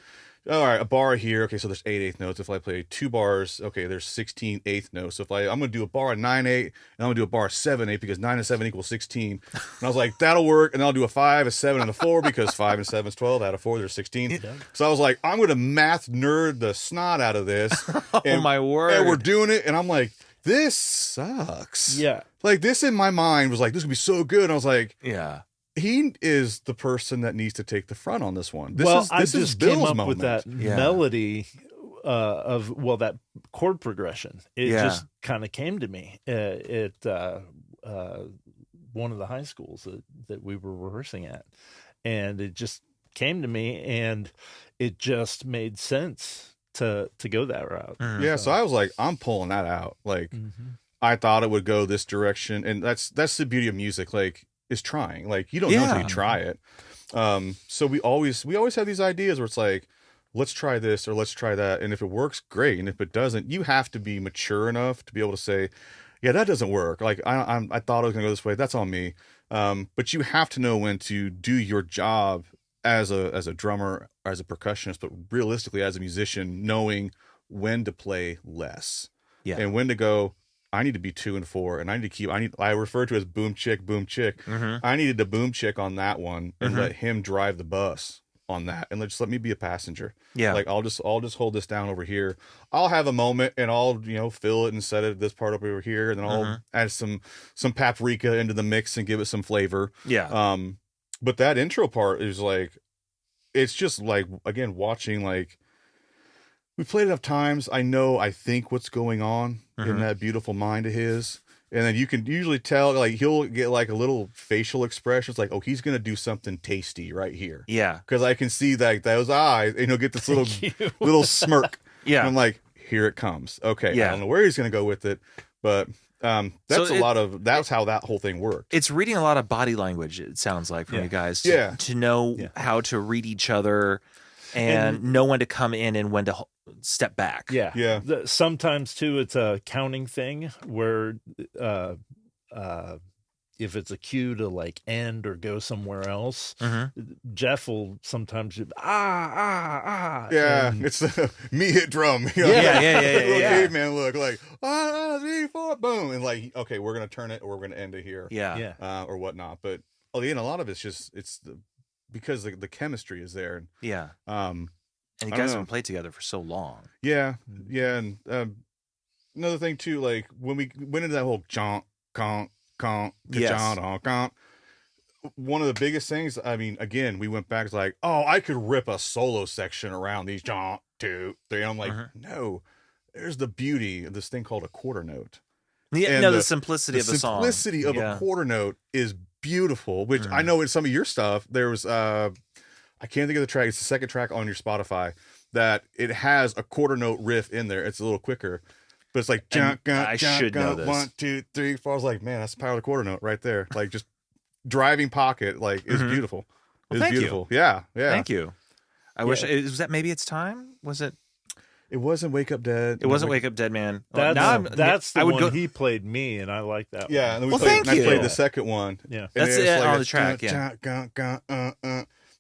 all right, a bar here. Okay, so there's 8 eighth notes. If I play 2 bars, okay, there's 16 eighth notes. So if I'm going to do a bar at 9/8 and I'm going to do a bar at 7/8 because 9 and 7 equals 16. And I was like, that'll work. And then I'll do a 5, a 7, and a 4 because 5 and 7 is 12. Out of 4, there's 16. So I was like, I'm going to math nerd the snot out of this. Oh, my word. And we're doing it. And I'm like, this sucks. Yeah. Like this in my mind was like, this would be so good. And I was like, yeah. He is the person that needs to take the front on this one. I just came up with that melody of that chord progression. It just kind of came to me at one of the high schools that we were rehearsing at, and it just came to me, and it just made sense to go that route. Yeah, so I was like, I'm pulling that out. Like, I thought it would go this direction, and that's the beauty of music. Like, is trying. Like, you don't know until you try it. So we always have these ideas where it's like, let's try this or let's try that, and if it works, great, and if it doesn't, you have to be mature enough to be able to say, yeah, that doesn't work. Like, I thought it was gonna go this way. That's on me. But you have to know when to do your job as a drummer, or as a percussionist, but realistically as a musician, knowing when to play less and when to go, I need to be 2 and 4, and I refer to it as boom chick. I needed to boom chick on that one and let him drive the bus on that, and just let me be a passenger. Yeah. Like, I'll just hold this down over here. I'll have a moment and I'll, fill it and set it this part up over here, and then I'll add some paprika into the mix and give it some flavor. Yeah. But that intro part is like, it's just like, again, watching, like, we played enough times. I think what's going on in that beautiful mind of his. And then you can usually tell, like, he'll get like a little facial expression. It's like, oh, he's going to do something tasty right here. Yeah. Because I can see that those eyes, and he'll get this little smirk. Yeah. And I'm like, here it comes. Okay. Yeah. I don't know where he's going to go with it, but that's how that whole thing worked. It's reading a lot of body language, it sounds like, from you guys to know how to read each other and know when to come in and when to step back. Yeah. Sometimes too, it's a counting thing where if it's a cue to like end or go somewhere else, Jeff will sometimes Yeah, and, it's me hit drum. You know? Little caveman look like 1, 2, 3, 4, boom, and like okay, we're gonna turn it or we're gonna end it here, or whatnot. But again, a lot of it's just because the chemistry is there. And you guys haven't played together for so long. Yeah, and another thing too, like when we went into that whole chonk, conk, conk, conk, one of the biggest things, I mean, again, we went back, it's like, oh, I could rip a solo section around these 1, 2, 3. I'm like, no, there's the beauty of this thing called a quarter note. Yeah, no, the simplicity of the song. The simplicity of a quarter note is beautiful, which I know in some of your stuff, there was, I can't think of the track, it's the second track on your Spotify, that it has a quarter note riff in there. It's a little quicker. But it's like, I should know this. 1, 2, 3, 4. I was like, man, that's the power of the quarter note right there. Like, just driving pocket, like, is beautiful. Well, thank you. Yeah. Thank you. I wish, was that Maybe It's Time? Was it? It wasn't Wake Up Dead. It wasn't Wake Up Dead, man. That's the one he played me, and I like that one. Yeah, and then I played the second one. Yeah. That's it on the track, I don't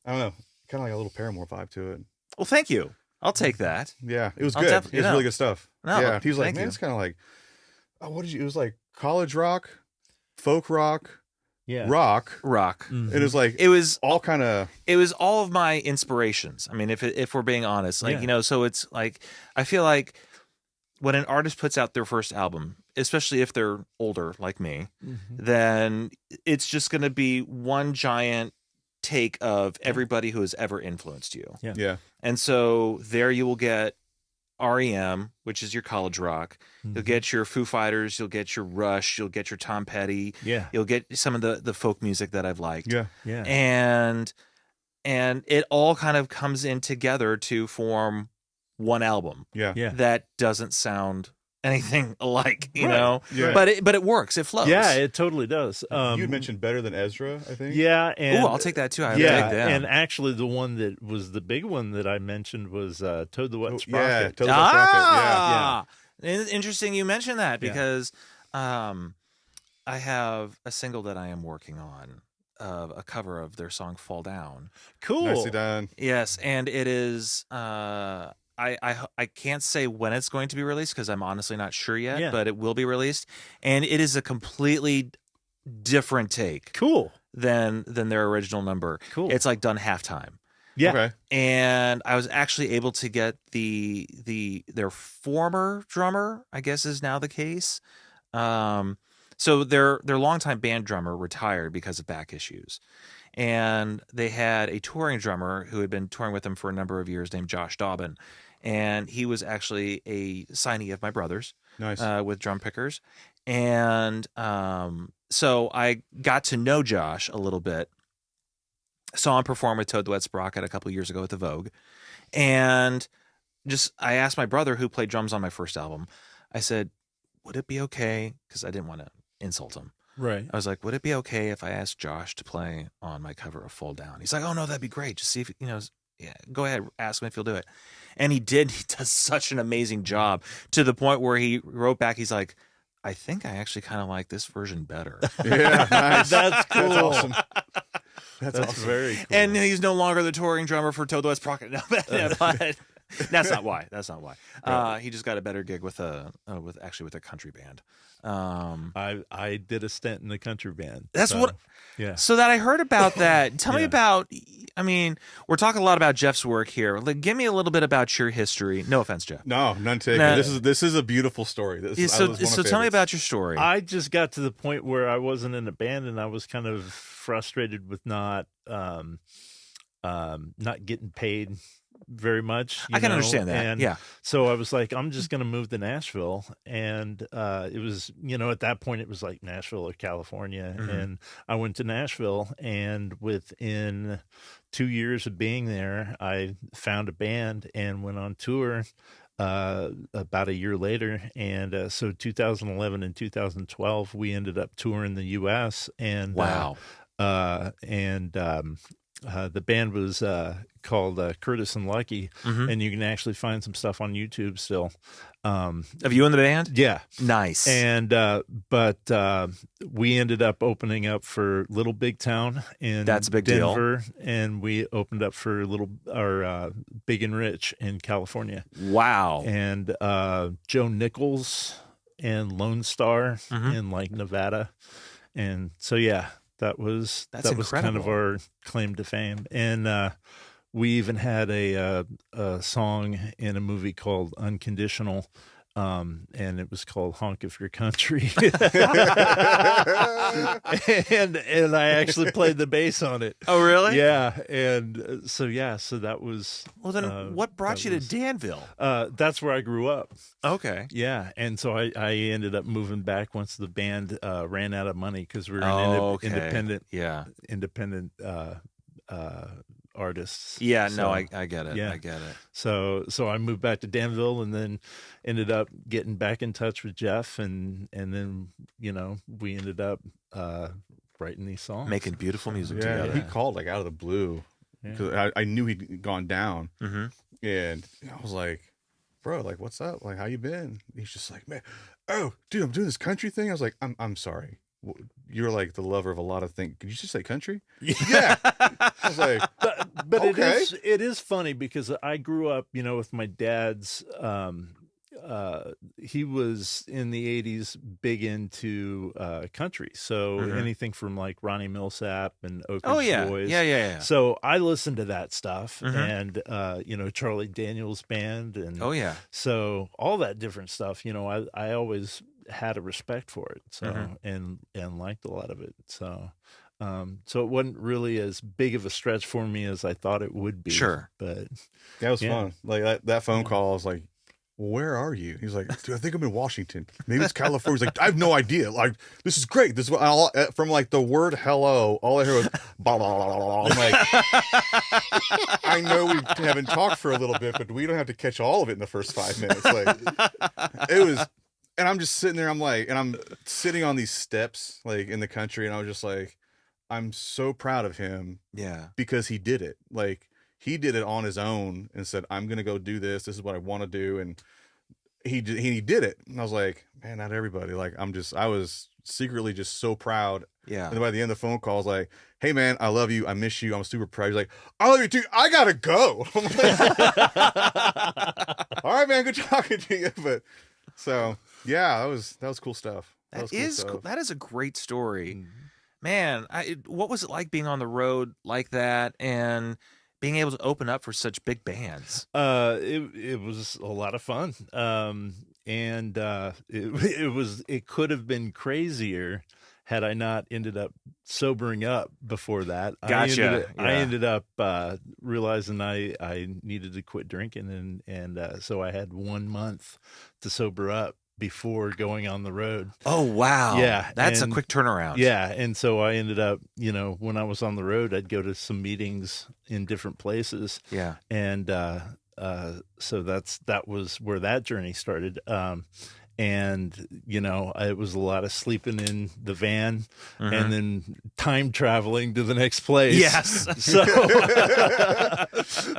know. Kind of like a little Paramore vibe to it. Well, thank you. I'll take that. Yeah, it was good. It was really good stuff. No, yeah, he was like, man, it's kind of like, it was like college rock, folk rock, rock. Mm-hmm. It was like, it was all kind of, it was all of my inspirations. I mean, if we're being honest, like, so it's like, I feel like when an artist puts out their first album, especially if they're older like me, then it's just going to be one giant take of everybody who has ever influenced you. Yeah. And so there you will get REM, which is your college rock. You'll get your Foo Fighters, you'll get your Rush, you'll get your Tom Petty. You'll get some of the folk music that I've liked. And it all kind of comes in together to form one album. That doesn't sound anything alike, you know. But it works. It flows. Yeah, it totally does. You mentioned Better Than Ezra, I think. Yeah, and I'll take that too. I take that. And actually, the one that was the big one that I mentioned was Toad the Wet Sprocket. Yeah, Toad the Wet Sprocket. Yeah. Interesting you mentioned that because I have a single that I am working on of a cover of their song "Fall Down." Cool. Nicely done. Yes, and it is. I can't say when it's going to be released because I'm honestly not sure yet, but it will be released, and it is a completely different take. Cool. Than their original number. Cool. It's like done halftime. Yeah. Okay. And I was actually able to get their former drummer, I guess is now the case. So their longtime band drummer retired because of back issues. And they had a touring drummer who had been touring with them for a number of years named Josh Dobbin. And he was actually a signee of my brother's. Nice. With Drum Pickers. And so I got to know Josh a little bit. Saw him perform with Toad the Wet Sprocket a couple of years ago at the Vogue. And I asked my brother, who played drums on my first album, I said, would it be okay? Because I didn't want to insult him. Right. I was like, would it be okay if I asked Josh to play on my cover of Fall Down? He's like, oh, no, that'd be great. Just see if, go ahead, ask him if he'll do it. And he did. He does such an amazing job to the point where he wrote back, he's like, I think I actually kind of like this version better. Yeah, nice. That's cool. That's awesome. That's awesome. Very cool. And he's no longer the touring drummer for Toad the Wet Sprocket. No, but that's not why. That's not why. Right. He just got a better gig with a country band. I did a stint in the country band. That's so, what. Yeah. So that I heard about that. Tell me about. I mean, we're talking a lot about Jeff's work here. Like, give me a little bit about your history. No offense, Jeff. No, none taken. Nah. This is a beautiful story. So tell me about your story. I just got to the point where I wasn't in a band, and I was kind of frustrated with not getting paid very much. I can understand that. And so I was like, I'm just going to move to Nashville. And it was, at that point, it was like Nashville or California. Mm-hmm. And I went to Nashville, and within 2 years of being there, I found a band and went on tour about a year later. And so 2011 and 2012, we ended up touring the U.S. And wow. the band was called Curtis and Lucky, Mm-hmm. and you can actually find some stuff on YouTube still. Of you in the band? Yeah. Nice. And but we ended up opening up for Little Big Town in That's a big Denver, and we opened up for Big and Rich in California. Wow. And Joe Nichols and Lone Star Mm-hmm. in like Nevada. And so yeah, that was kind of our claim to fame. And we even had a song in a movie called Unconditional, and it was called "Honk of Your Country," and I actually played the bass on it. Oh, really? Yeah, and so that was. Well, then what brought you to Danville? That's where I grew up. Okay. Yeah, and so I ended up moving back once the band ran out of money because we were an independent artists. Yeah, so, no, I get it. Yeah. I get it. So I moved back to Danville and then ended up getting back in touch with Jeff, and then we ended up writing these songs, Making beautiful music Yeah, together. he called like out of the blue because I knew he'd gone down, Mm-hmm. and I was like, "Bro, like, what's up? Like, how you been?" He's just like, "Man, oh, dude, I'm doing this country thing." I was like, "I'm sorry. You're like the lover of a lot of things. Could you just say country?" Yeah. I was like, but okay. it is funny because I grew up, with my dad's. He was in the 80s big into country, so anything from like Ronnie Millsap and Oak Ridge Boys. Yeah. So I listened to that stuff, and Charlie Daniels Band, and so all that different stuff. I always had a respect for it, so and liked a lot of it. So it wasn't really as big of a stretch for me as I thought it would be. Sure, but that was fun. Like that phone call, I was like, "Well, where are you?" He's like, "Dude, I think I'm in Washington. Maybe it's California." He's like, "I have no idea. Like, this is great. This is what from like the word hello. All I heard was blah blah blah blah." I'm like, I know we haven't talked for a little bit, but we don't have to catch all of it in the first 5 minutes. Like, it was, and I'm just sitting there. I'm like, and I'm sitting on these steps, like in the country, and I was just like, I'm so proud of him. Yeah, because he did it. Like, he did it on his own and said, "I'm gonna go do this. This is what I want to do," and he did it. And I was like, man, not everybody. Like, I was secretly just so proud. Yeah. And then by the end of the phone call, I was like, "Hey man, I love you. I miss you. I'm super proud." He's like, "I love you too. I gotta go." I'm like, all right, man. Good talking to you. But so yeah, that was cool stuff. That is a great story. Man, what was it like being on the road like that and being able to open up for such big bands? It was a lot of fun. And it could have been crazier had I not ended up sobering up before that. Gotcha. I ended up realizing I needed to quit drinking, and so I had 1 month to sober up before going on the road. Oh, wow. Yeah. That's a quick turnaround. Yeah. And so I ended up, when I was on the road, I'd go to some meetings in different places. Yeah. And so that was where that journey started. And it was a lot of sleeping in the van and then time traveling to the next place. Yes. So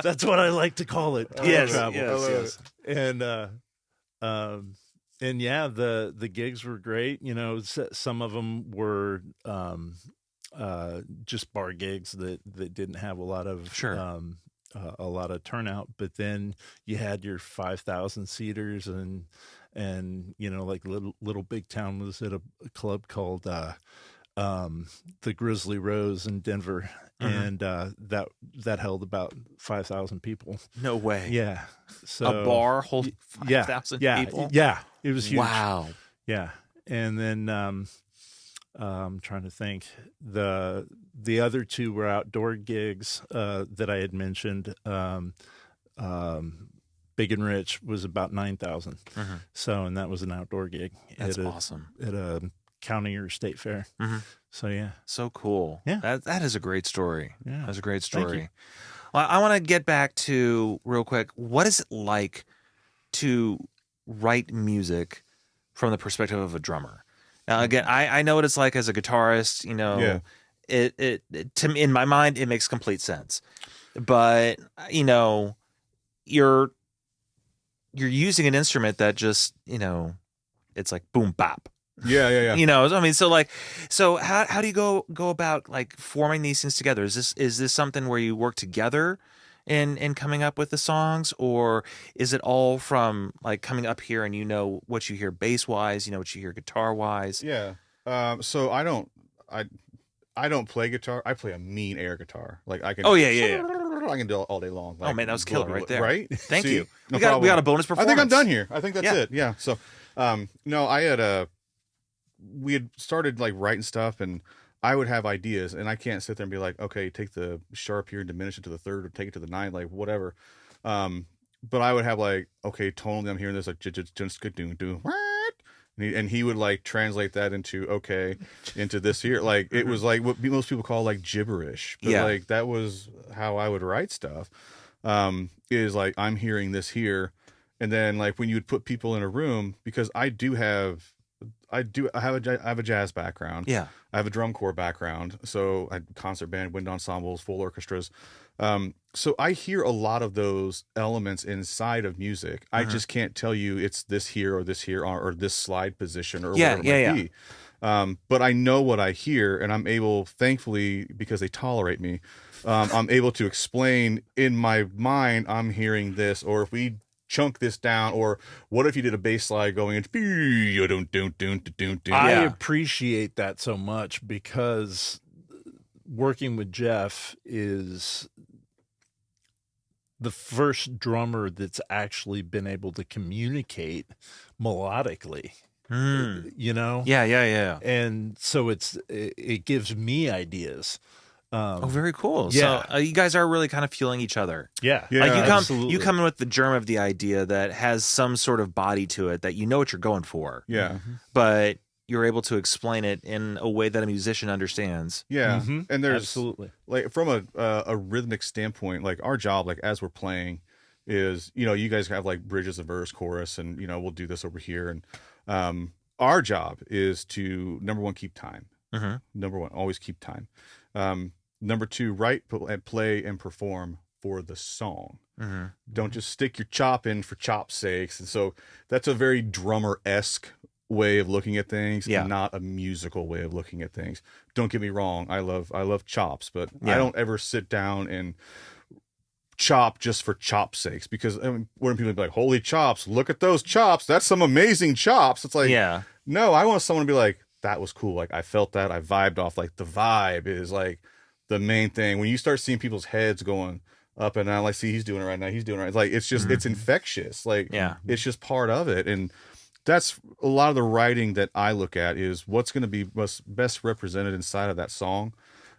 that's what I like to call it. Yes. Travel. Yes. And yeah, the gigs were great. Some of them were just bar gigs that didn't have a lot of a lot of turnout. But then you had your 5,000 seaters, and like Little Big Town was at a club called the Grizzly Rose in Denver, and that held about 5,000 people. No way. Yeah. So a bar hold 5,000 people. Yeah, it was huge. Wow. Yeah, and then I'm trying to think. The other two were outdoor gigs that I had mentioned. Big and Rich was about 9,000. So, and that was an outdoor gig. That's awesome. At a county or state fair. So yeah, so cool. Yeah, that is a great story. Yeah, that's a great story. Well, I want to get back to real quick. What is it like to write music from the perspective of a drummer? Now, again, I know what it's like as a guitarist. to me, in my mind, it makes complete sense. But you're using an instrument that just it's like boom bop. Yeah. I mean, so how do you go about like forming these things together? Is this something where you work together in coming up with the songs, or is it all from like coming up here and what you hear bass wise, what you hear guitar wise? Yeah. So I don't play guitar. I play a mean air guitar. Like I can. Oh yeah. I can do it all day long. Like, Oh man, that was killer right there. Right? Thank See? you. No we got problem. a bonus performance. I think I'm done here. I think that's Yeah. it. Yeah. So, no, we had started like writing stuff, and I would have ideas, and I can't sit there and be like, okay, take the sharp here and diminish it to the third, or take it to the ninth, like whatever. But I would have like, okay, tonally I'm hearing this like just good do what, and he would like translate that into this here. Like it was like what most people call like gibberish, but like that was how I would write stuff. Is like I'm hearing this here, and then like when you would put people in a room, because I have a jazz background. Yeah. I have a drum corps background. So I had concert band, wind ensembles, full orchestras. So I hear a lot of those elements inside of music. I just can't tell you it's this here or this here or this slide position or whatever it might be. But I know what I hear, and I'm able, thankfully, because they tolerate me, I'm able to explain in my mind, I'm hearing this, or if we chunk this down, or what if you did a bass slide going into I appreciate that so much, because working with Jeff is the first drummer that's actually been able to communicate melodically. Yeah. And so it gives me ideas. Very cool. Yeah. So you guys are really kind of fueling each other. Yeah. Like absolutely. you come in with the germ of the idea that has some sort of body to it that you know what you're going for. Yeah. But you're able to explain it in a way that a musician understands. Yeah. And there's absolutely, like from a rhythmic standpoint, like our job, like as we're playing, is you guys have like bridges of verse, chorus, and we'll do this over here, and our job is to, number one, keep time. Number one, always keep time. Number two, write, play, and perform for the song. Don't just stick your chop in for chop's sakes. And so that's a very drummer-esque way of looking at things, and not a musical way of looking at things. Don't get me wrong, I love chops, but I don't ever sit down and chop just for chop's sakes, because when people be like, holy chops, look at those chops, that's some amazing chops. It's like, no, I want someone to be like, that was cool, like I felt that, I vibed off. Like the vibe is like the main thing. When you start seeing people's heads going up and down, like, see, he's doing it right now, he's doing it right, like it's just it's infectious, like it's just part of it. And that's a lot of the writing that I look at, is what's going to be best represented inside of that song.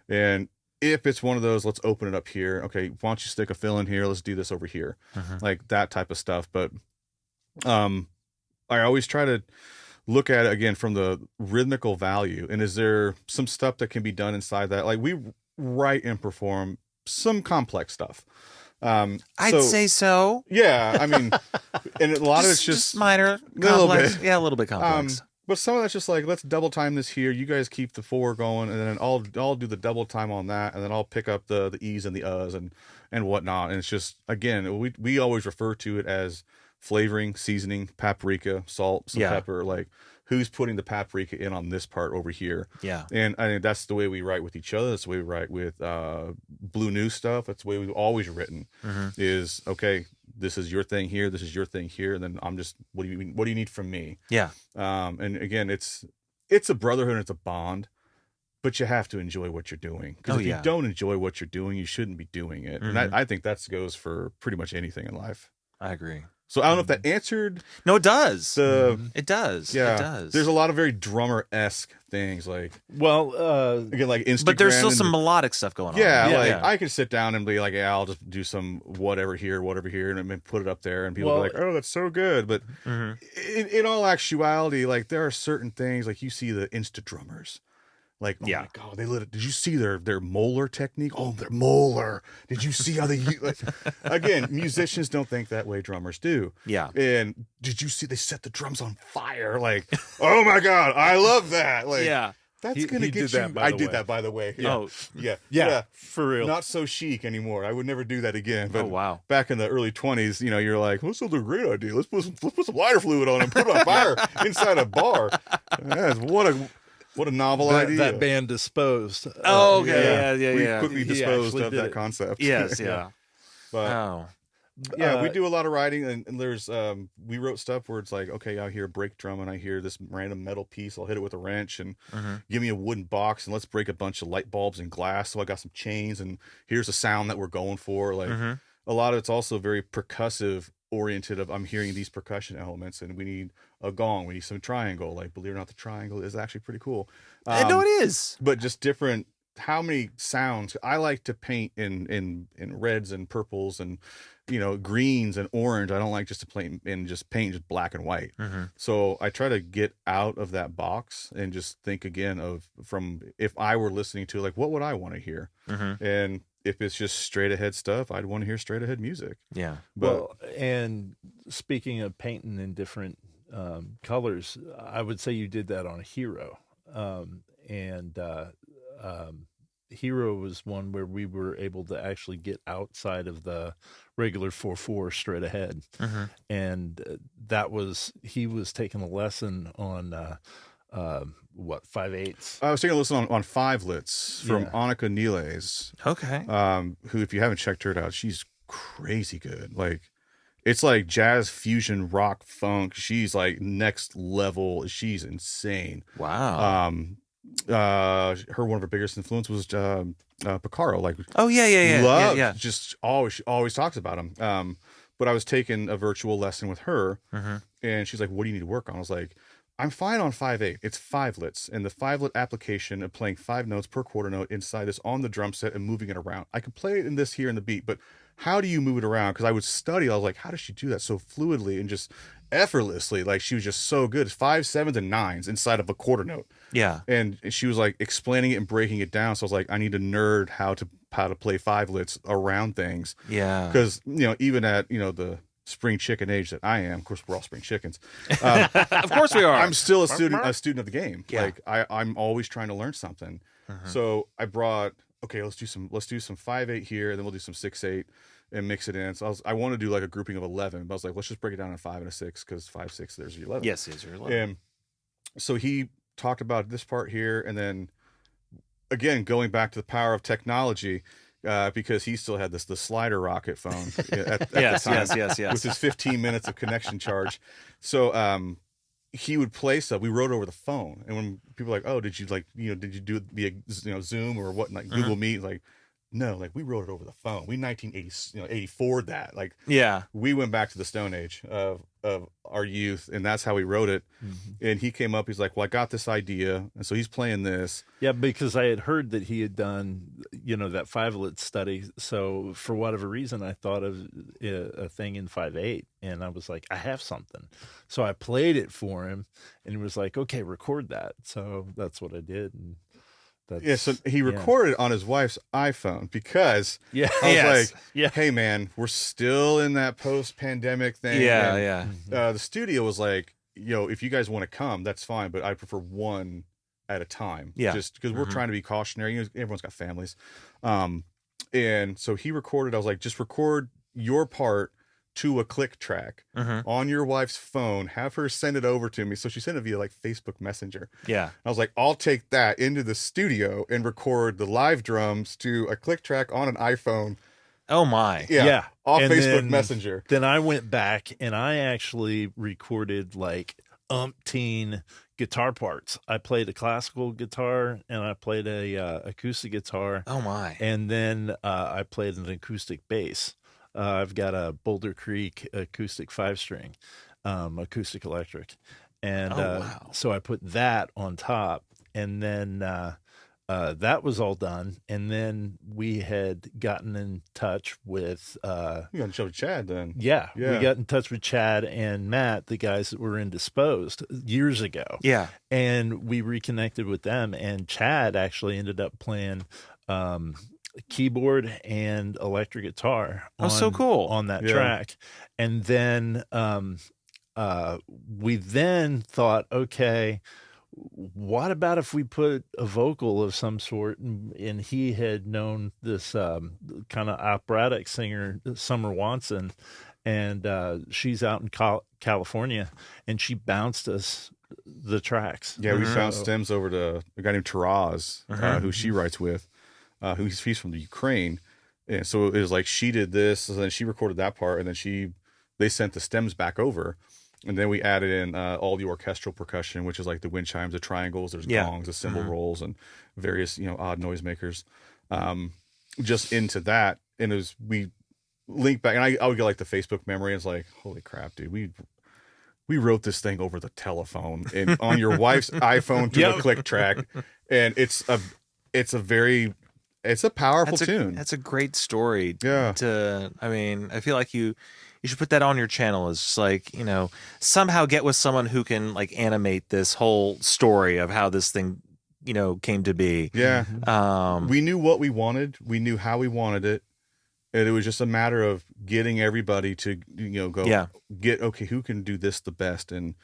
And if it's one of those, let's open it up here, okay, why don't you stick a fill in here, let's do this over here, like that type of stuff. But I always try to look at it again from the rhythmical value, and is there some stuff that can be done inside that? Like we write and perform some complex stuff. I'd say so. Yeah, I mean, and a lot of it's just minor, complex. A little bit complex. But some of that's just like, let's double time this here. You guys keep the 4 going, and then I'll do the double time on that, and then I'll pick up the E's and the U's and whatnot. And it's just, again, we always refer to it as flavoring, seasoning, paprika, salt, some pepper. Like, who's putting the paprika in on this part over here? Yeah. And I think that's the way we write with each other. That's the way we write with Blue News stuff. That's the way we've always written. Is, okay, this is your thing here, this is your thing here, and then I'm just, what do you need from me? Yeah. And again, it's a brotherhood, and it's a bond, but you have to enjoy what you're doing. Because if you don't enjoy what you're doing, you shouldn't be doing it. And I think that goes for pretty much anything in life. I agree. So I don't know if that answered. No, it does. It does. Yeah, it does. There's a lot of very drummer-esque things, like, well, again, like Instagram. But there's still some melodic stuff going on. Yeah, I could sit down and be like, yeah, I'll just do some whatever here, and then put it up there, and people be like, oh, that's so good. But in all actuality, like, there are certain things, like you see the Insta drummers. Like, oh my God, did you see their molar technique? Oh, their molar. Did you see how they like, again, musicians don't think that way, drummers do. Yeah. And did you see they set the drums on fire? Like, oh my God, I love that. Like, That's going to get you. I did that, by the way. Yeah. Oh, yeah, for real. Not so chic anymore. I would never do that again. But wow. Back in the early 20s, you're like, "This is a great idea. Let's put some lighter fluid on and put it on fire inside a bar." Yes, what a novel idea. That band disposed. Oh, okay. Yeah. We quickly disposed of that concept. Yes, yeah. But we do a lot of writing, and there's we wrote stuff where it's like, okay, I hear a break drum and I hear this random metal piece. I'll hit it with a wrench and give me a wooden box and let's break a bunch of light bulbs and glass. So I got some chains and here's a sound that we're going for. Like a lot of it's also very percussive oriented. I'm hearing these percussion elements and we need a gong, we need some triangle. Like, believe it or not, the triangle is actually pretty cool. No, it is. But just different. How many sounds? I like to paint in reds and purples and greens and orange. I don't like just to paint just black and white. So I try to get out of that box and just think again from if I were listening to, like, what would I want to hear? And if it's just straight ahead stuff, I'd want to hear straight ahead music. Yeah. Well, and speaking of painting in different colors, I would say you did that on Hero. Hero was one where we were able to actually get outside of the regular 4/4 straight ahead. And he was taking a lesson on 5/8. I was taking a listen on 5-lits from Annika Niles. Okay. Who, if you haven't checked her out, she's crazy good. Like, it's like jazz fusion rock funk. She's like next level. She's insane. Wow. One of her biggest influence was Picaro. Like, yeah. Just always talks about him. But I was taking a virtual lesson with her, and she's like, "What do you need to work on?" I was like, "I'm fine on 5/8. It's 5-lits, and the 5-lit application of playing 5 notes per quarter note inside this on the drum set and moving it around. I can play it in this here in the beat, but how do you move it around?" Because I would study. I was like, "How does she do that so fluidly and just effortlessly?" Like, she was just so good. It's 5s, 7s, and 9s inside of a quarter note. Yeah. And she was like explaining it and breaking it down. So I was like, I need to nerd how to play 5-lits around things. Yeah. Because, even at, the spring chicken age that I am, of course, we're all spring chickens. Of course we are. I'm still a student of the game. Yeah. Like, I'm always trying to learn something. So I brought, okay, let's do some 5/8 here, and then we'll do some 6/8 and mix it in. So I want to do like a grouping of 11, but I was like, let's just break it down in 5 and a 6, because 5, 6, there's your 11. Yes, there's your 11. And so he talked about this part here, and then again going back to the power of technology, because he still had the slider rocket phone at the time, yes, with his 15 minutes of connection charge. So he would play stuff. We wrote over the phone, and when people are like, "Oh, did you do it via Zoom or what, like Google Meet?" Like, no, like, we wrote it over the phone. We 84'd that. Like, we went back to the Stone Age of our youth, and that's how we wrote it. And he came up, he's like, "Well, I got this idea," and so he's playing this. Yeah, because I had heard that he had done, that 5-lit study. So for whatever reason, I thought of a thing in 5/8, and I was like, I have something. So I played it for him, and he was like, "Okay, record that." So that's what I did. And so he recorded on his wife's iPhone, because I was like, "Hey man, we're still in that post-pandemic thing." The studio was like, "If you guys want to come, that's fine, but I prefer one at a time." Just because we're trying to be cautionary. Everyone's got families. And so he recorded. I was like, "Just record your part to a click track on your wife's phone, have her send it over to me." So she sent it via like Facebook Messenger. Yeah. I was like, "I'll take that into the studio and record the live drums to a click track on an iPhone." Oh my. Yeah. Off And Facebook then, Messenger. Then I went back and I actually recorded like umpteen guitar parts. I played a classical guitar and I played a acoustic guitar. Oh my. And then I played an acoustic bass. I've got a Boulder Creek acoustic 5-string, acoustic electric. And so I put that on top, and then that was all done. And then we had gotten in touch with You got in touch with Chad then. Yeah, we got in touch with Chad and Matt, the guys that were in Disposed years ago. Yeah. And we reconnected with them, and Chad actually ended up playing keyboard and electric guitar so cool on that track. And then we then thought, okay, what about if we put a vocal of some sort? And he had known this kind of operatic singer, Summer Watson, and she's out in California, and she bounced us the tracks. Yeah, we found stems over to a guy named Taraz, who she writes with, he's from the Ukraine. And so it was like she did this, and then she recorded that part, and then they sent the stems back over. And then we added in all the orchestral percussion, which is like the wind chimes, the triangles, there's gongs, the cymbal rolls, and various, odd noisemakers, just into that. And we linked back, and I would get like the Facebook memory, and it's like, holy crap, dude, we wrote this thing over the telephone and on your wife's iPhone to a click track. And it's a powerful tune. That's a great story. Yeah. I feel like you should put that on your channel as just like, somehow get with someone who can like animate this whole story of how this thing, came to be. Yeah. We knew what we wanted. We knew how we wanted it. And it was just a matter of getting everybody to, okay, who can do this the best and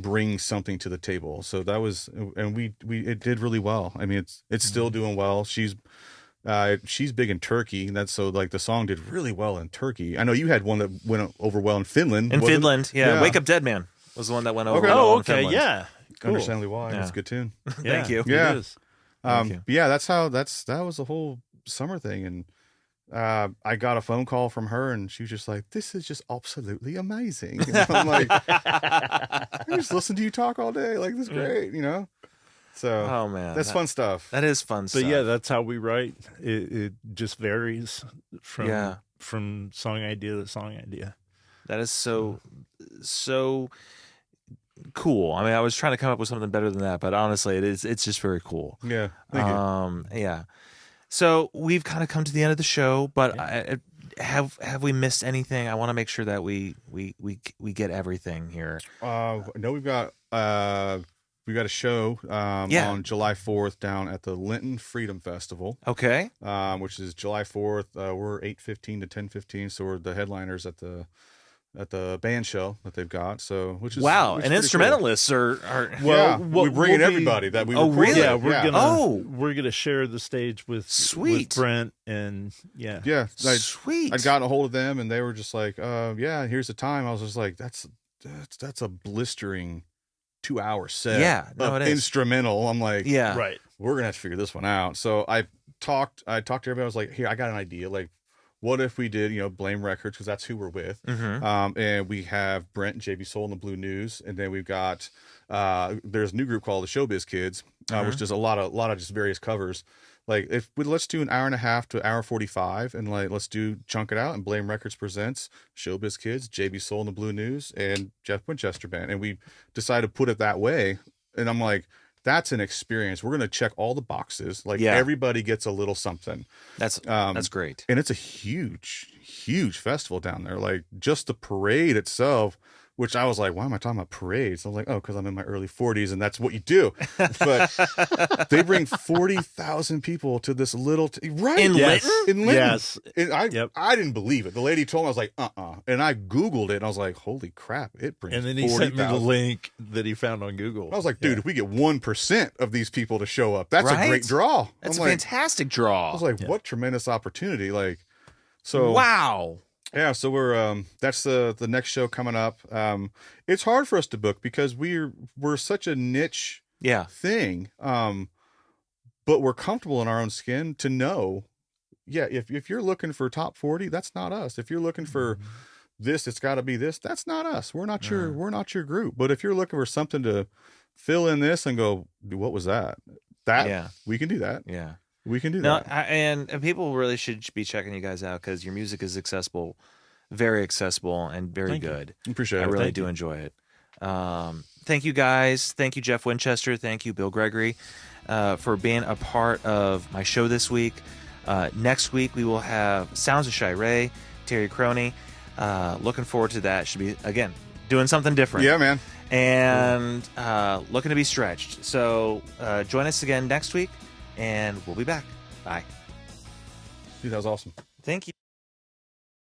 bring something to the table. So that was, and it did really well. I mean, it's still doing well. She's big in Turkey. And so like the song did really well in Turkey. I know you had one that went over well in Finland. Yeah. Wake Up Dead Man was the one that went over well in Finland. Yeah. Cool. Understandably why. Yeah. It's a good tune. Thank you. Yeah. It is. But yeah, that was the whole summer thing. And I got a phone call from her, and she was just like, "This is just absolutely amazing." And I'm like, "I just listen to you talk all day. Like, this is great, So, oh man, that's fun stuff. That is fun stuff. But yeah, that's how we write. It just varies from song idea to song idea. That is so cool. I mean, I was trying to come up with something better than that, but honestly, it's just very cool. Yeah. Thank you. Yeah. So we've kind of come to the end of the show, but have we missed anything? I want to make sure that we get everything here. No, we've got a show on July 4th down at the Linton Freedom Festival. Okay. Which is July 4th. We're 8:15 to 10:15, so we're the headliners at the band show that they've got. So which is and instrumentalists cool. are we're bringing everybody that we recorded. Really? Yeah, we're gonna share the stage with Brent and sweet. I'd gotten a hold of them, and they were just like, here's the time. I was just like, that's a blistering 2-hour set. Yeah, no, it is instrumental. I'm like, right. We're gonna have to figure this one out. So I talked to everybody. I was like, here, I got an idea. Like, what if we did, Blame Records, because that's who we're with. And we have Brent and JB Soul and the Blue News, and then we've got there's a new group called the Showbiz Kids, which does a lot of just various covers. Like, let's do an hour and a half to an hour 45, and like let's chunk it out. And Blame Records presents Showbiz Kids, JB Soul and the Blue News, and Jeff Winchester Band, and we decided to put it that way. And I'm like, that's an experience. We're going to check all the boxes. Like, everybody gets a little something. That's great. And it's a huge, huge festival down there. Like, just the parade itself, which I was like, why am I talking about parades? I was like, oh, because I'm in my early 40s and that's what you do. But they bring 40,000 people to this little right in Linton. In Linton. Yes. And I didn't believe it. The lady told me, I was like, and I Googled it, and I was like, holy crap, it brings 40,000. And then he sent me the link that he found on Google. I was like, dude, if we get 1% of these people to show up, that's a great draw. That's a fantastic draw. I was like, what tremendous opportunity. Like, so wow. Yeah, so we're that's the next show coming up. It's hard for us to book because we're such a niche thing. But we're comfortable in our own skin to know, if you're looking for top 40, that's not us. If you're looking for this, it's got to be this. That's not us. We're not your group. But if you're looking for something to fill in this and go, what was that? We can do that. Yeah. We can do that. And people really should be checking you guys out because your music is accessible, very accessible, and very good. Appreciate it. I really do enjoy it. Thank you guys. Thank you, Jeff Winchester. Thank you, Bill Gregory, for being a part of my show this week. Next week, we will have Sounds of Shirey, Terry Croney. Looking forward to that. Should be, again, doing something different. Yeah, man. And looking to be stretched. So join us again next week. And we'll be back. Bye. Dude, that was awesome. Thank you.